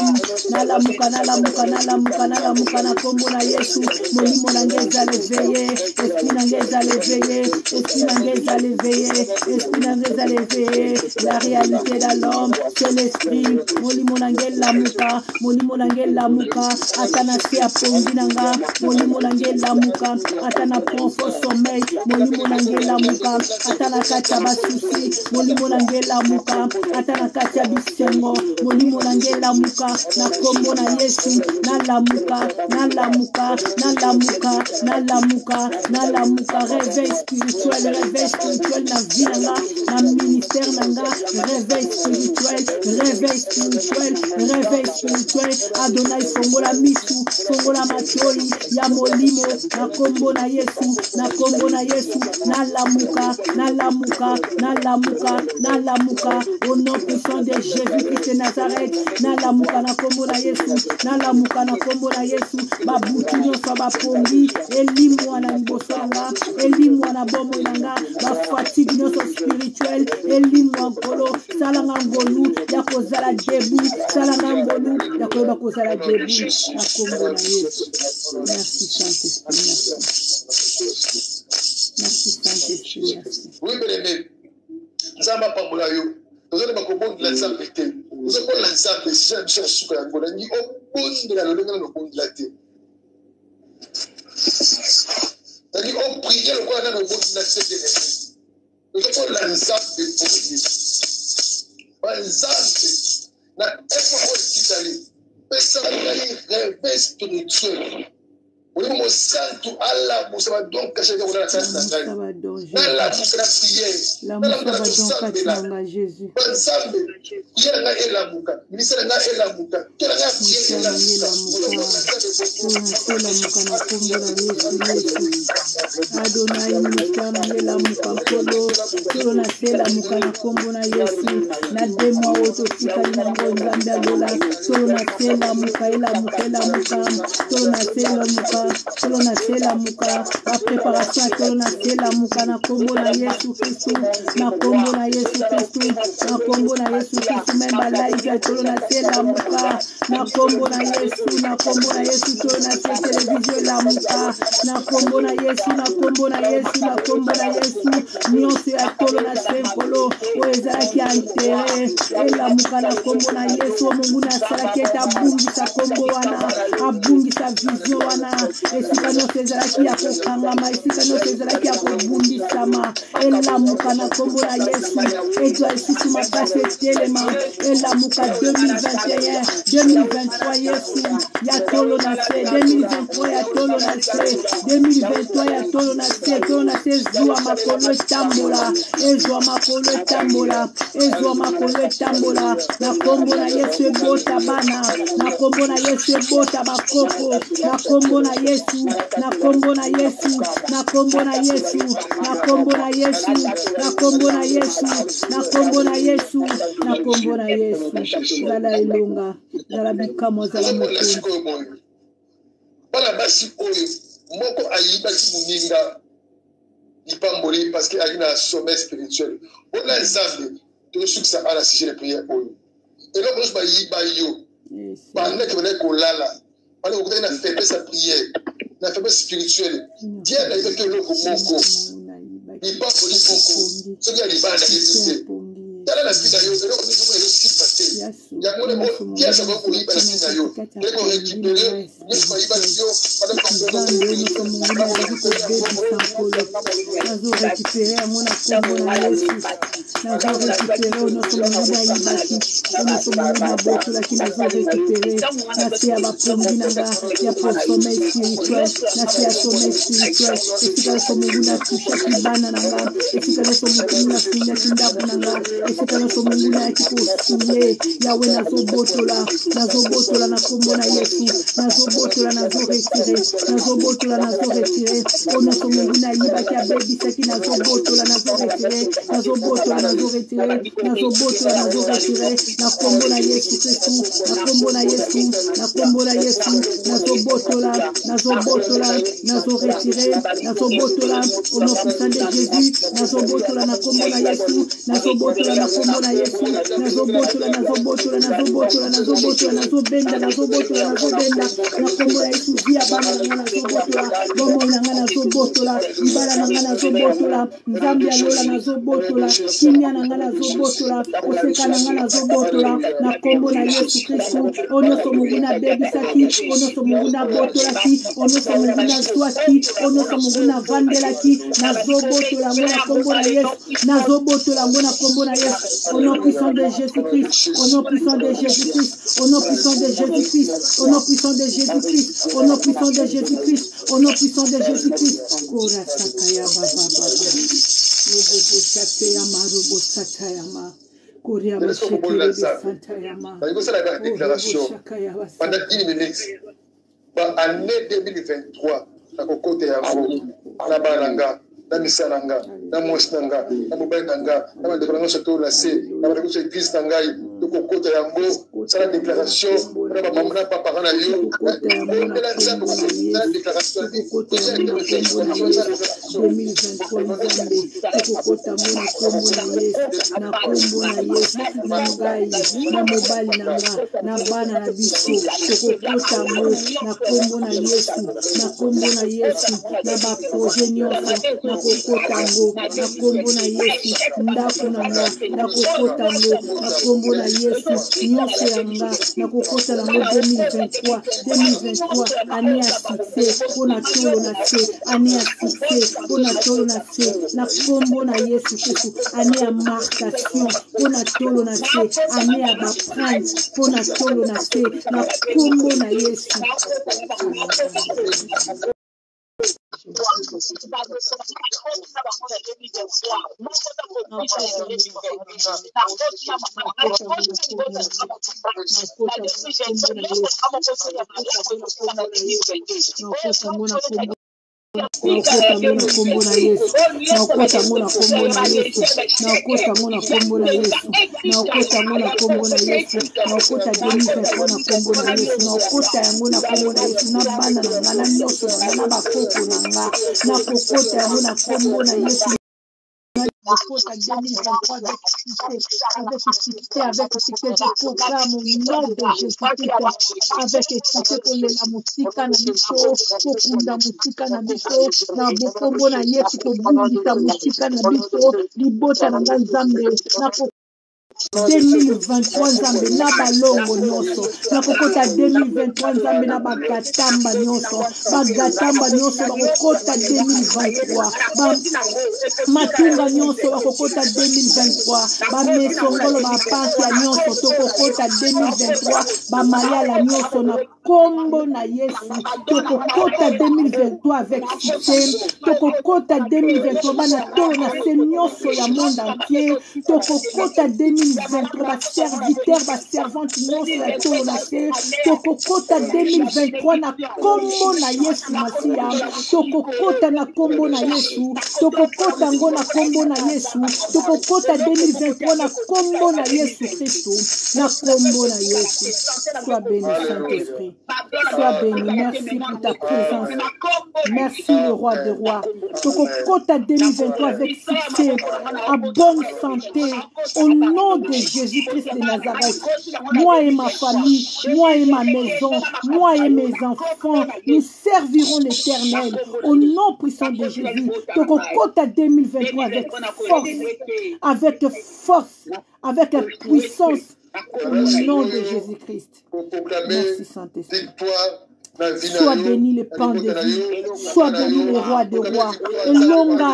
Nala muka, nala muka, nala muka, nala muka na kombo na Yesu. Molimo nangeza leveillé. Esprit nangeza leveillé. Esprit nangeza leveillé. Esprit nangeza leveillé. La réalité dans l'homme, c'est l'esprit. Molimo nangela muka. Molimo nangela muka. Atana se apongi nanga. Molimo nangela muka. Atana profond sommeil. Molimo nangela muka. Atana kacha basusi. Molimo nangela muka. Atana kacha bisengo. Molimo nangela muka. Na kombo na Yesu. Na la muka. Na la muka. Na la muka. Na la muka. Na la muka. Réveil spirituel. Réveil spirituel na vie nanga. Na ministère nanga. Réveil spirituel. Réveil spirituel. Réveil spirituel. Adonai fongola misu. Fongola matoi. Ya molimo. Na kombo na Yesu. Na kombo na Yesu. Na la muka. Na la muka. Na la muka. Na la muka. Au nom puissant de Jésus-Christ de Nazareth. Na la muka na kombo na Yesu. Na la muka na kombo na Yesu. Babuti nyonso bapongi. Elimwa na libosanga. Elimwa na bomo nanga. Ba fatigue nyonso spirituel. Elimwa ngolo. Salanga ngolu. Ya kozala debu. Salanga ngolu. Ya koyeba kozala debu. Na kombo na Yesu. Merci Saint-Esprit. Merci. Merci Saint-Esprit. Merci. Oui, bien-aimé. Nzamba pambola yo. Tozali bakobongi la Nzambe te. Tozali la Nzambe si ya biso suka ya ngona ni obondela lolenge na obondela te. Tani o prier le quoi na obondela te de tozali la Nzambe bongi. Ba Nzambe na effort hospitalier. Pesa na réveil spirituel. Mon santo Allah Moussa donc caché dans la tête dans la prière la Moussa donc Jésus Nzambe yera na ela muka ministère na ela muka kila na prière ela Adonai ministère na ela muka kolo kilo na sela muka na kombo na Yesu na demo auto sikali na Nzambe adola kilo na sela muka ela muka kilo na sela muka tolo na se lamuka ba préparation tolo na se lamuka na kombo na Yesu Kristo na kombo na Yesu Kristo na kombo na Yesu Kristo memba live tolo na se lamuka na kombo na Yesu tolo na se télévision lamuka na kombo na Yesu na kombo na Yesu na kombo na Yesu nyonso ya tolo na se nkolo oyo ezalaki antere elamuka na kombo na Yesu Mungu na asalaki ete abungisa kombo wana abungisa vision wana esika nyonso ezalaki ya kokangama esika nyonso ezalaki ya kobundisama elamuka na kombo na Yesu ezwa lisusu makasi etelema elamuka 2021 2023 Yesu ya tolo na se 2023 ya tolo na se 2023 ya tolo na se ezwa makolo etambola ezwa makolo etambola ezwa makolo etambola na kombo na Yesu ebota bana na kombo na Yesu ebota bakoko na kombo na Yesu na kombo na Yesu na kombo na Yesu na kombo na Yesu na kombo na Yesu na kombo na Yesu na kombo na Yesu zala elonga zala bikamo zala moto bana basi oyo moko ayibaki muninga ipamboli parce que alina sommet spirituel bona nzambe tosukisa ala sujet de prière oyo eloko nyonso bayiba yo banda kebele kolala bana kokutaki na faiblesse ya prière na faiblesse spirituelle diable ayibaki eloko moko lipamboli moko soki ya libanda ezite tala na vie na yo eloko nyonso elosikipa te yango nde otiasa bakoyiba na vie na yo eleko récupéré nyonso bayiba yo nazo récupérer mona kombo na Yesu nazo récupérer notre monde ayibaki notre monde abotolaki nazo récupérer nasi ya bapombi nanga ya sommeil spirituel nasi ya sommeil spirituel esika nyonso Mungu natushaki bana nanga esika nyonso Mungu nafunyaki ndako nanga esika nyonso Mungu nayaki kosule yawe nazobotola na kombo na Yesu nazobotola nazo retire onoso Mungu nayibaki abebisaki nazobotola nazo retire na kombo na Yesu Kristo na kombo na Yesu nazobotola nazo retire nazobotola au nom puissant de Jésus nazobotola na kombo na Yesu nazobotola na kombo na Yesu nazobotola nazobenda na kombo na Yesu via bana nanga nazobotola bomo nanga nazobotola ibala nanga nazobotola nzambe alola nazobotola kimia nanga nazobotola oseka nanga nazobotola na kombo na Yesu Kristo onoso Mungu na bebisaki onoso Mungu na botolaki onoso Mungu na zwaki onoso Mungu na vandelaki nazobotola na kombo na Yesu nazobotola na kombo na Yesu au nom puissant de Jésus-Christ au nom puissant de Jésus-Christ au nom puissant de Jésus-Christ au nom puissant de Jésus-Christ au nom puissant de Jésus-Christ au nom puissant de Jésus-Christ Kora sakaya baba robo sataya marobo sataya ma Korea mashekere sataya ma la déclaration pendant 10 minutes année 2023 na kokote yango na balanga na misananga na mosnanga na mobile nanga na bandeko nyonso to la se na bandeko nyonso église na ngai tokokota yango sala déclaration na bamama na papa na yo na nzambe sala déclaration tokokota mona kombo na Yesu na kombo na Yesu na ngai na mobali nanga na bana na biso tokokota mo na kombo na Yesu na kombo na Yesu na ba projet nyonso na kokota ngo na kombo na Yesu ndako nanga na kokota ngo na kombo na Yesu nyonso yanga na kokota nango 2023 année ya succès mpona tolo na se année ya succès mpona tolo na se na kombo na Yesu Kristo année ya marcation mpona tolo na se année ya baprince mpona tolo na se na kombo na Yesu naokota ngo na kombo na Yesu, naokota ngo na kombo na Yesu, naokota ngo na kombo na Yesu, naokota ngo na kombo na Yesu, naokota 2023 na kombo na Yesu, naokota yango na kombo na Yesu, na bana na nga na nyonso na nga na bakoko na nga, nakokota yango na kombo na Yesu. Nakokota 2023 avec succès, avec succès, je proclame au nom de Jésus-Christ, avec succès pour la musika na biso, kokunda musika na biso, na bokombo na Yesu kobundisa musika na biso, libota na nga Nzambe, na 2023 Nzambe na balongo nyonso, na kokota 2023 Nzambe na bagatamba nyonso, bakokota 2023, matunga nyonso bakokota 2023, bamesongolo bapasi ya nyonso tokokota 2023, bamaliala nyonso na kombo na Yesu, tokokota 2023 avec succès, tokokota 2023 bana to na se nyonso ya monde entier, tokokota 2023 baserviteur baservante nyonso ya to na se, tokokota 2023 na kombo na Yesu Masia, tokokota na kombo na Yesu, tokokota ngo na kombo na Yesu, tokokota 2023 na kombo na Yesu Kristo, na kombo na Yesu. Sois béni Saint-Esprit, sois béni, merci pour ta présence, merci le roi des rois, tokokota 2023 avec succès, à bonne santé, au nom de Jésus-Christ de Nazareth. Moi et ma famille, moi et ma maison, moi et mes enfants, nous servirons l'Éternel au nom puissant de Jésus. Tokokota 2023 avec force, avec puissance, au nom de Jésus-Christ. Merci Saint-Esprit. Sois béni le pan de vie, sois béni le roi des rois. Elonga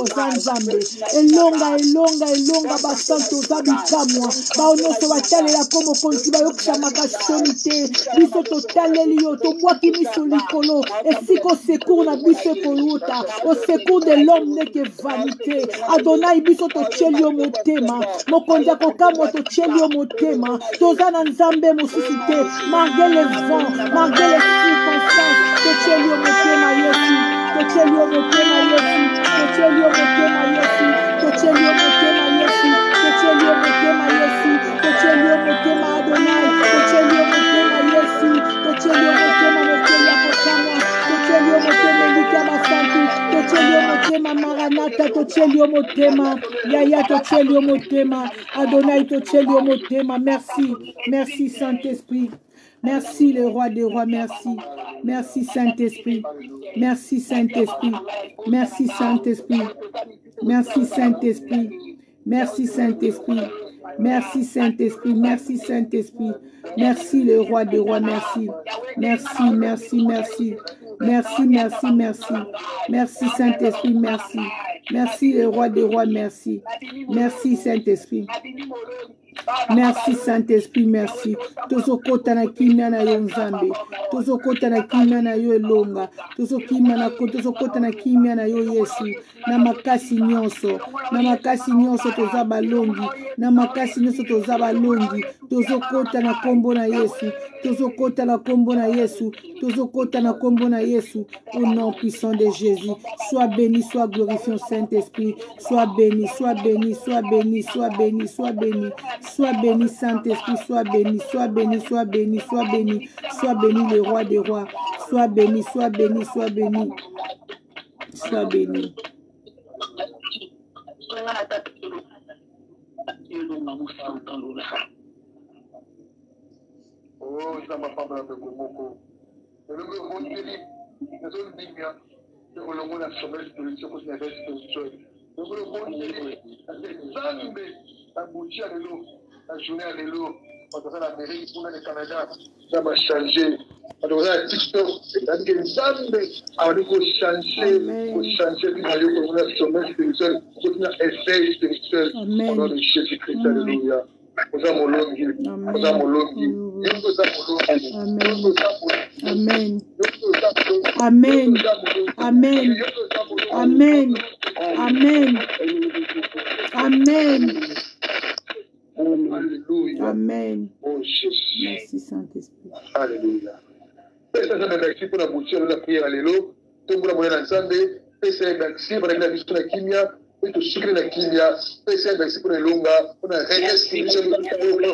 Ozanzambe, elonga basanto zabikamwa, baonoso batalela komo konzi bayokisa makasonite, biso totaleli yo, tobwaki miso likolo, esiko secours na biso koluta, au secours de l'homme neke vanité, Adonai biso totieli yo motema, mokonzi akokamwa totieli yo motema, tozana nzambe mosusu te, malgré les vents, malgré les circonstances, totieli yo motema Yesu, totieli yo motema Yesu, totieli yo motema Yesu, totieli yo motema Yesu, totieli yo motema Yesu, totieli yo motema Adonai, totieli yo motema Yesu, totieli yo motema mokeli akokamwa, totieli yo motema lika basantu, totieli yo motema Maranatha, totieli yo motema Yaya, totieli yo motema Adonai, totieli yo motema. Merci, merci Saint-Esprit. Merci le roi des rois, merci. Merci Saint-Esprit. Merci Saint-Esprit. Merci Saint-Esprit. Merci Saint-Esprit. Merci Saint-Esprit. Merci Saint-Esprit. Merci Saint-Esprit. Merci le roi des rois, merci. Merci, merci, merci. Merci, merci, merci. Merci Saint-Esprit, merci. Merci le roi des rois, merci. Merci Saint-Esprit. Merci Saint-Esprit, merci. Tozokota na kimia na yo Nzambe, tozokota na kimia na yo Elonga, tozokota na kimia na yo Yesu, na makasi nyonso toza balongi, na makasi nyonso toza balongi, tozokota na kombo na Yesu, tozokota na kombo na Yesu, tozokota na kombo na Yesu, au nom puissant de Jésus. Sois béni, sois glorifié Saint-Esprit, sois béni, sois béni, sois béni, sois béni, sois béni. Sois béni Saint-Esprit, sois béni, sois béni, sois béni, sois béni, sois béni le roi des rois, sois béni, sois béni, sois béni, sois béni. Oh, ça m'a pas mal de beaucoup. Le la journée à l'élo, quand on a l'Amérique, on a le Canada, ça va changer. Quand on a TikTok, c'est-à-dire que Zambé, il faut changer, on a le sommet spirituel, on a l'essai spirituel, au nom de Jésus-Christ, alléluia. Amen. Amen. Amen. Amen. Amen. Amen. Alléluia. Amen. Oh Jésus. Merci Saint-Esprit. Alléluia. pesa nzambe merci mpona bouture na prière lelo tombola moya na nzambe pesa merci mpona bila biso na kimia tosukile na kimia pesa merci mpona elonga mpona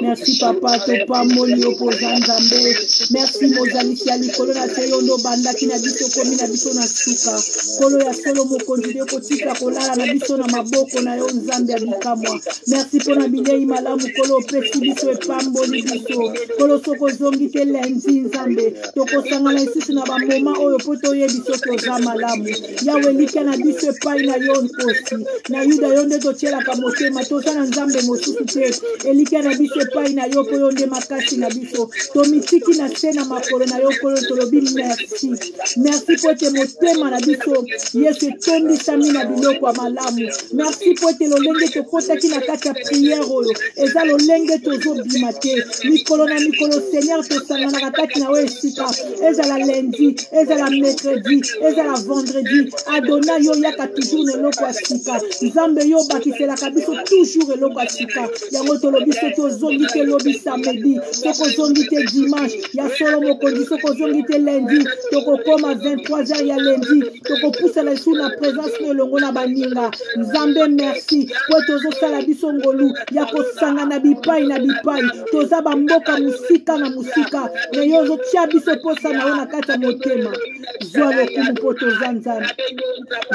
merci papa topamboli opoza nzambe merci mozalisi ya likolo na se yondo bandaki na biso komi na biso na suka kolo ya solo mokonzi de kotika kolala na biso na maboko na yo nzambe ya bikamwa merci mpona bilei malamu kolo opesi biso epamboli biso kolo soko ozongi te lendi nzambe tokosangana lisusu na bamoma oyo mpo toyebi soki oza malamu yawe lika na biso epai na yo nkosi na yuda yo nde totielaka motema toza na nzambe mosusu te elika na biso epai na yo mpo yo nde makasi na biso tomitiki na se na makolo na yo kolo tolobi merci merci mpo ete motema na biso yesu etondisami na biloko ya malamu merci mpo ete lolenge tokotaki na kati ya priere oyo eza lolenge tozobima te mikolo na mikolo seigneur tosanganaka kati na yo esika ezala lundi ezala mercredi ezala vendredi adona yo yaka toujours na eloko ya sika nzambe yo bakiselaka biso toujours eloko ya sika yango tolobi soki ozongi te lobi samedi soki ozongi te dimanche ya solo mokonzi soki ozongi te lundi tokokoma 23h ya lundi tokopusana esu na présence na elongo na baninga nzambe merci po tozosala biso ngolu ya kosangana bipai na bipai toza bamboka mosika na mosika na yo ozotia biso posa na yo na kati ya motema zwa lokumu mpo toza nzambe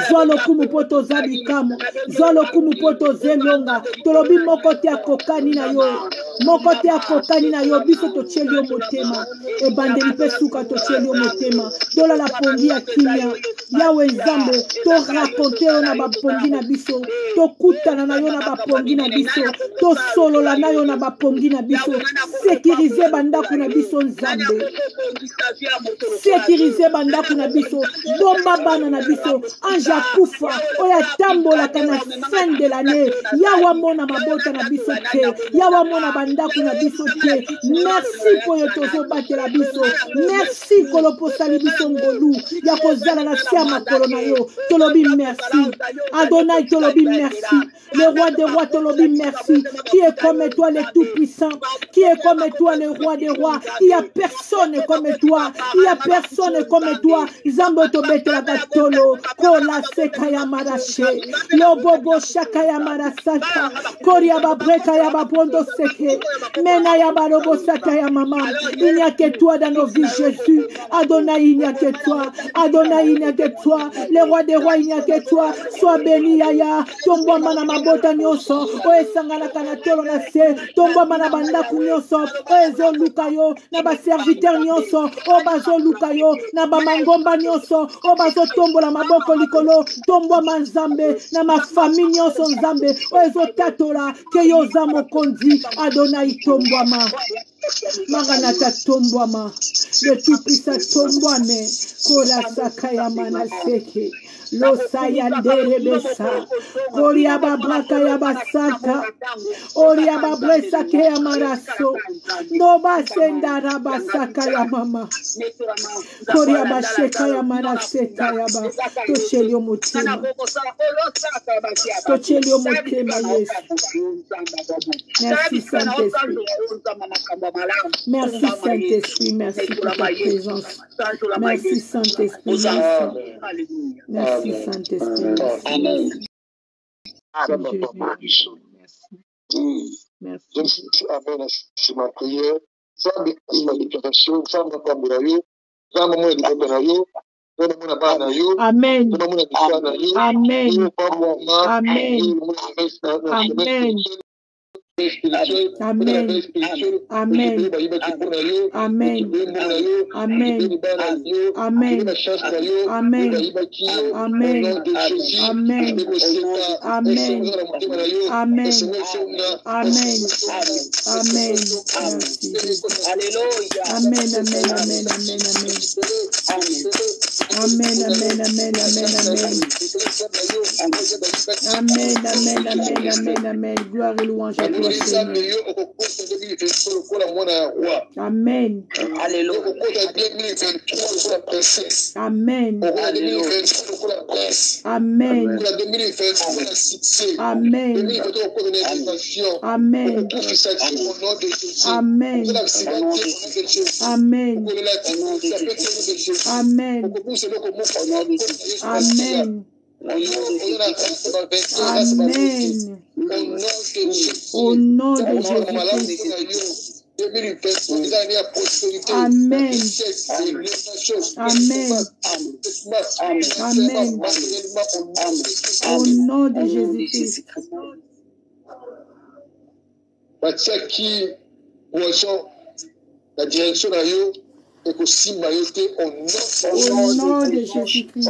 zwa lokumu mpo toza bikamo zwa lokumu mpo toza elonga tolobi moko te akokani na yo moko te akokani na yo biso totieli yo motema ebandeli mpe suka totieli yo motema tolala pongi ya kimia yawe nzambe torakonte yo na bapongi na biso tokutana na yo na bapongi na biso tosolola na yo na bapongi na biso sekirize bandako na biso nzambe sekirize bandako na biso bomba bana na biso ange akufa oyo atambolaka na fin de l'année yawa mona mabota na biso te yawa mona bandako na biso te merci mpo oyo tozobatela biso merci koloposali biso ngolu ya kozala na se ya makolo na yo tolobi merci Adonai tolobi merci le roi des rois tolobi merci qui est comme toi le tout puissant qui est comme toi le roi des rois il y a personne comme toi il y a personne comme toi zambo tobetela katolo kola seka ya marashe lobobo shaka ya marasata koria babreka ya bapondo seke mena ya barobo sata ya mama il n'y a que toi dans nos vies Jésus Adonai il n'y a que toi Adonai il n'y a que toi le roi des rois il n'y a que toi sois béni yaya tombo mana mabota nyonso oesangana kana tolo na se tombo mana bandako nyonso oezo lukayo na ba serviteur nyonso o bazo lukayo na ba mangomba nyonso o bazo tombola maboko likolo tombo manzambe na ma famille nyonso nzambe oezo tatola ke yoza mokonzi Adonai tombwama Maranatha tombwama le tout puissant tombwame kola sakaya manaseke losayandere besa koria babraka ya basata oria babresa ke ya maraso no basendara basaka ya mama koria basheka ya maraseta ya ba toshelio motema toshelio motema Yesu merci Saint-Esprit merci Saint-Esprit merci pour ta présence merci Saint-Esprit merci Saint-Esprit merci Amen. C'est ma prière. Femme, ma déclaration, femme, ma caméra, femme, mon éducation, Amen. Amen. Amen. Amen. Amen. Amen. Amen. Amen. Amen. Amen. Amen. Amen. Amen. Amen. Amen. Amen. Alléluia. Amen. Amen. Amen. Amen. Amen. Amen. Amen. Amen. Amen. Amen. Amen. Amen. Amen. Amen. Gloire et louange à toi. Amen. Alléluia. Amen. Amen. Amen. Amen. Amen. Amen. Amen. Amen. Amen. Au nom de Jésus-Christ. Amen. Amen. Amen. Au nom de Jésus-Christ. Batiaki poisson la direction na yo et que simba yo te au nom de Jésus-Christ.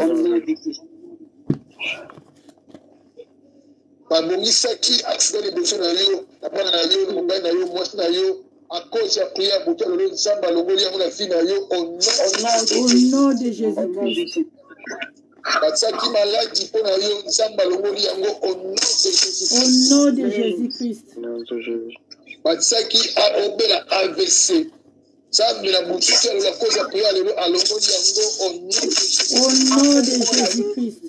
Babongisaki accident de besoin na yo na bana na yo mobali na yo mwasi na yo à cause ya prière pour toi le nzamba longoli ya la fille na yo au nom de Jésus-Christ. Batiaki maladie pour na yo nzamba longoli yango au nom de Jésus-Christ. Batiaki a obela AVC. Zambi na mutuki la cause ya prière lelo alongoli yango au nom de Jésus-Christ.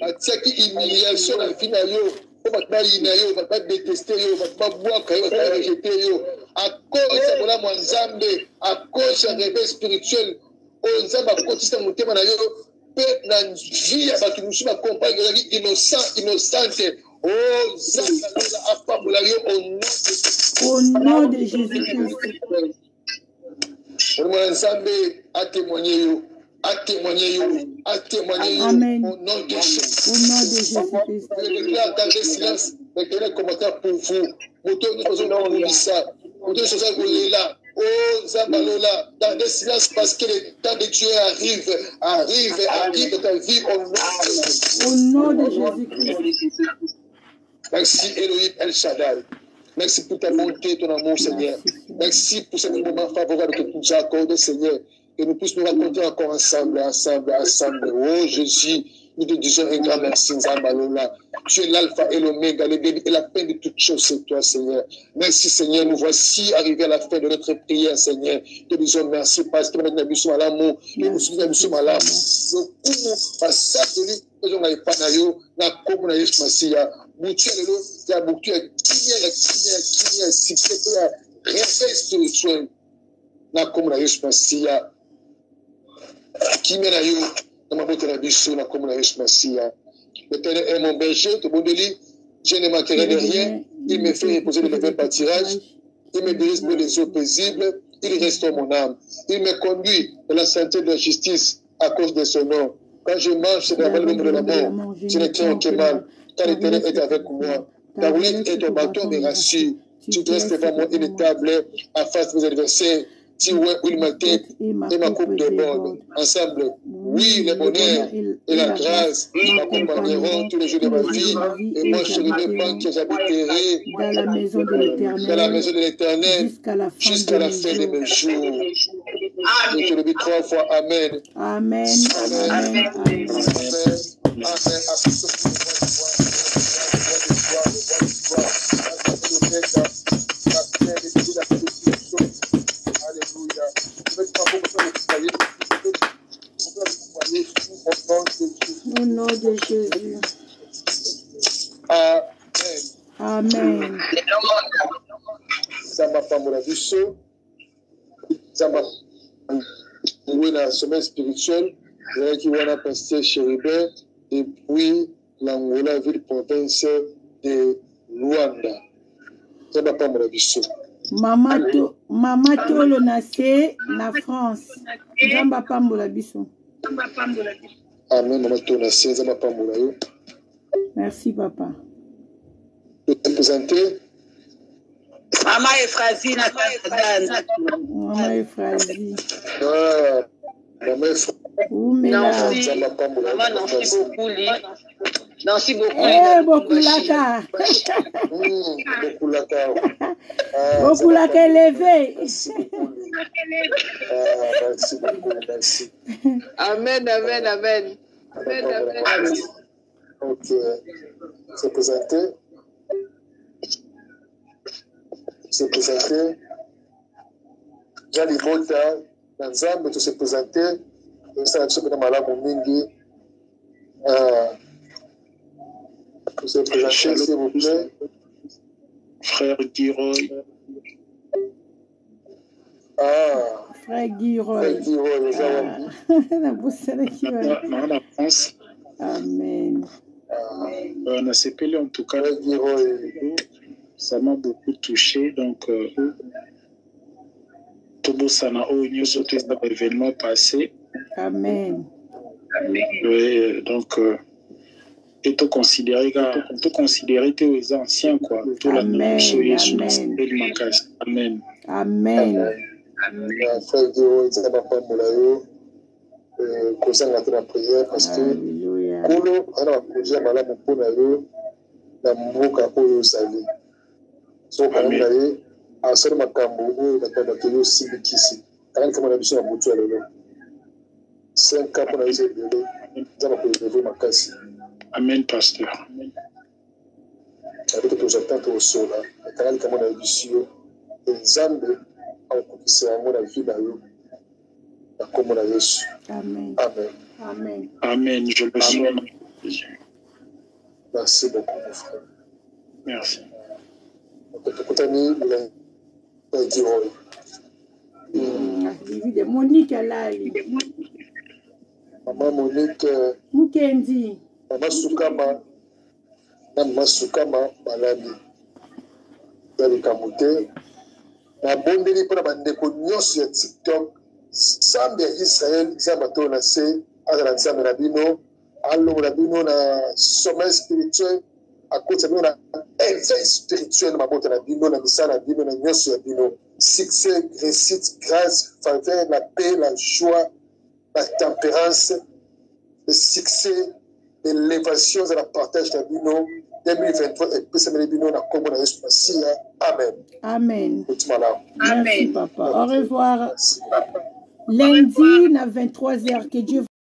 Batiaki humiliation na vie na yo. Pour batali na yo, batali détester yo, batali boire yo, batali rejeter yo. À cause ya bona mwanzambe, à cause ya réveil spirituel, o nzamba kotisa mutema na yo, pe na vie ya batu musu ba compagne ezali innocente. Oh nzamba la apambola yo au nom de Jésus-Christ. Mwanzambe a témoigné yo. À témoigner Amen. au nom de Jésus. Au nom de Jésus-Christ. Je déclare dans le silence, les commentaires pour vous. Moto nous faisons ça. Moto nous là. Oh Zambalola, dans le silence parce que le temps de Dieu arrive dans ta vie au nom de Jésus-Christ. Merci Elohim El Shaddai. Merci pour ta bonté, ton amour, Seigneur. Merci pour ce moment favorable que tu nous as accordé, Seigneur. Que nous puissions nous raconter encore ensemble. Oh Jésus, nous te disons un grand merci, Nzambalola. Tu es l'alpha et l'oméga, le début et la fin de toutes choses, c'est toi, Seigneur. Merci, Seigneur. Nous voici arrivés à la fin de notre prière, Seigneur. Nous te disons merci parce que nous sommes à l'amour. Nous sommes à l'amour. Nous sommes à l'amour. L'Éternel est mon berger, je ne manquerai de rien. Il me fait reposer de mauvais pâtirages. Il me dirige vers les eaux paisibles. Il restaure mon âme. Il me conduit dans la sainteté de la justice à cause de son nom. Quand je marche dans la vallée de la mort, je ne crains aucun mal, car l'Éternel est avec moi. Ta roulette et ton bâton me rassurent. Tu dresses devant moi une table en face de mes adversaires. Tu vois où il matin et ma coupe déborde. Ensemble, oui, le bonheur et la grâce m'accompagneront tous les jours de ma vie. Et moi, je serai pas que j'habiterai dans la maison de l'Éternel jusqu'à la fin de mes jours. Je te le dis 3 fois. Amen. Amen. Amen. Amen. Amen. Au nom de Jésus. Amen. Amen. Zamba pambola biso. Zamba la semaine spirituelle. Qui wana pasteur Chéribert depuis l'Angola, ville province de Luanda. Zamba pambola biso. Mama tolo na se na France. Zamba pambola biso. Amen. Mama tolo na se zamba pambola yo. Merci papa. Je te présenter Maman Ephrasie na Tanzanie. Maman Ephrasie. Ah, Maman Ephrasie. Nancy, maman Nancy beaucoup li. Nancy beaucoup. Eh, beaucoup laka. Beaucoup laka. Beaucoup laka élevé. Merci beaucoup, merci. Amen, amen, amen. Amen, amen. Donc, c'est présenté. se présenter. Jean Libota, Nanzambe, tout se présenter. Ça a été un malamu mingi. Tout se présenter, s'il vous plaît. Frère Giroy. Frère Giroy. La France. Amen. On a s'appelé en tout cas. Ça m'a beaucoup touché. Donc, Tobo Sanao, nous sommes tous dans l'événement passé. Amen. Oui, donc, et tout considérer les anciens, quoi. Tout la Amen. Amen. Amen. Frère Dieu, il va pas moulayo. Concernant la prière parce que Kolo, on a projet malamu pour nous na mboka oyo sali. So quand même à seul makambo oyo bakaba kilo sibikisi. Quand comme on a besoin de mutuel lelo. 5 ans pour les aider. Ça va pour lever ma casse. Amen, pasteur. Avec tout j'attends au sol là. Quand comme on a besoin de Nzambe au kokisa yango na vie na yo. Comme on a Yesu. Amen. Amen. Amen. Amen. Je le souhaite. Merci beaucoup, mon frère. Merci. Monique Alali. Maman Monique. Mukendi. Maman Sukama Malali. Dali Kamute. Na bondeli pour la bande ko sur TikTok. Sambe Israël Zamato na se azala nzambe na bino allo na bino na sommeil spirituel à cause de na éveil spirituel mabota na bino na misala na bino na nyonso ya bino succès réussite grâce faveur la paix la joie la tempérance le succès de l'élévation de la partage na bino 2023 et puis na bino na kombo na Yesu Masia. Amen. Amen. Amen. Merci papa. Au revoir. Lundi, à 23h, que Dieu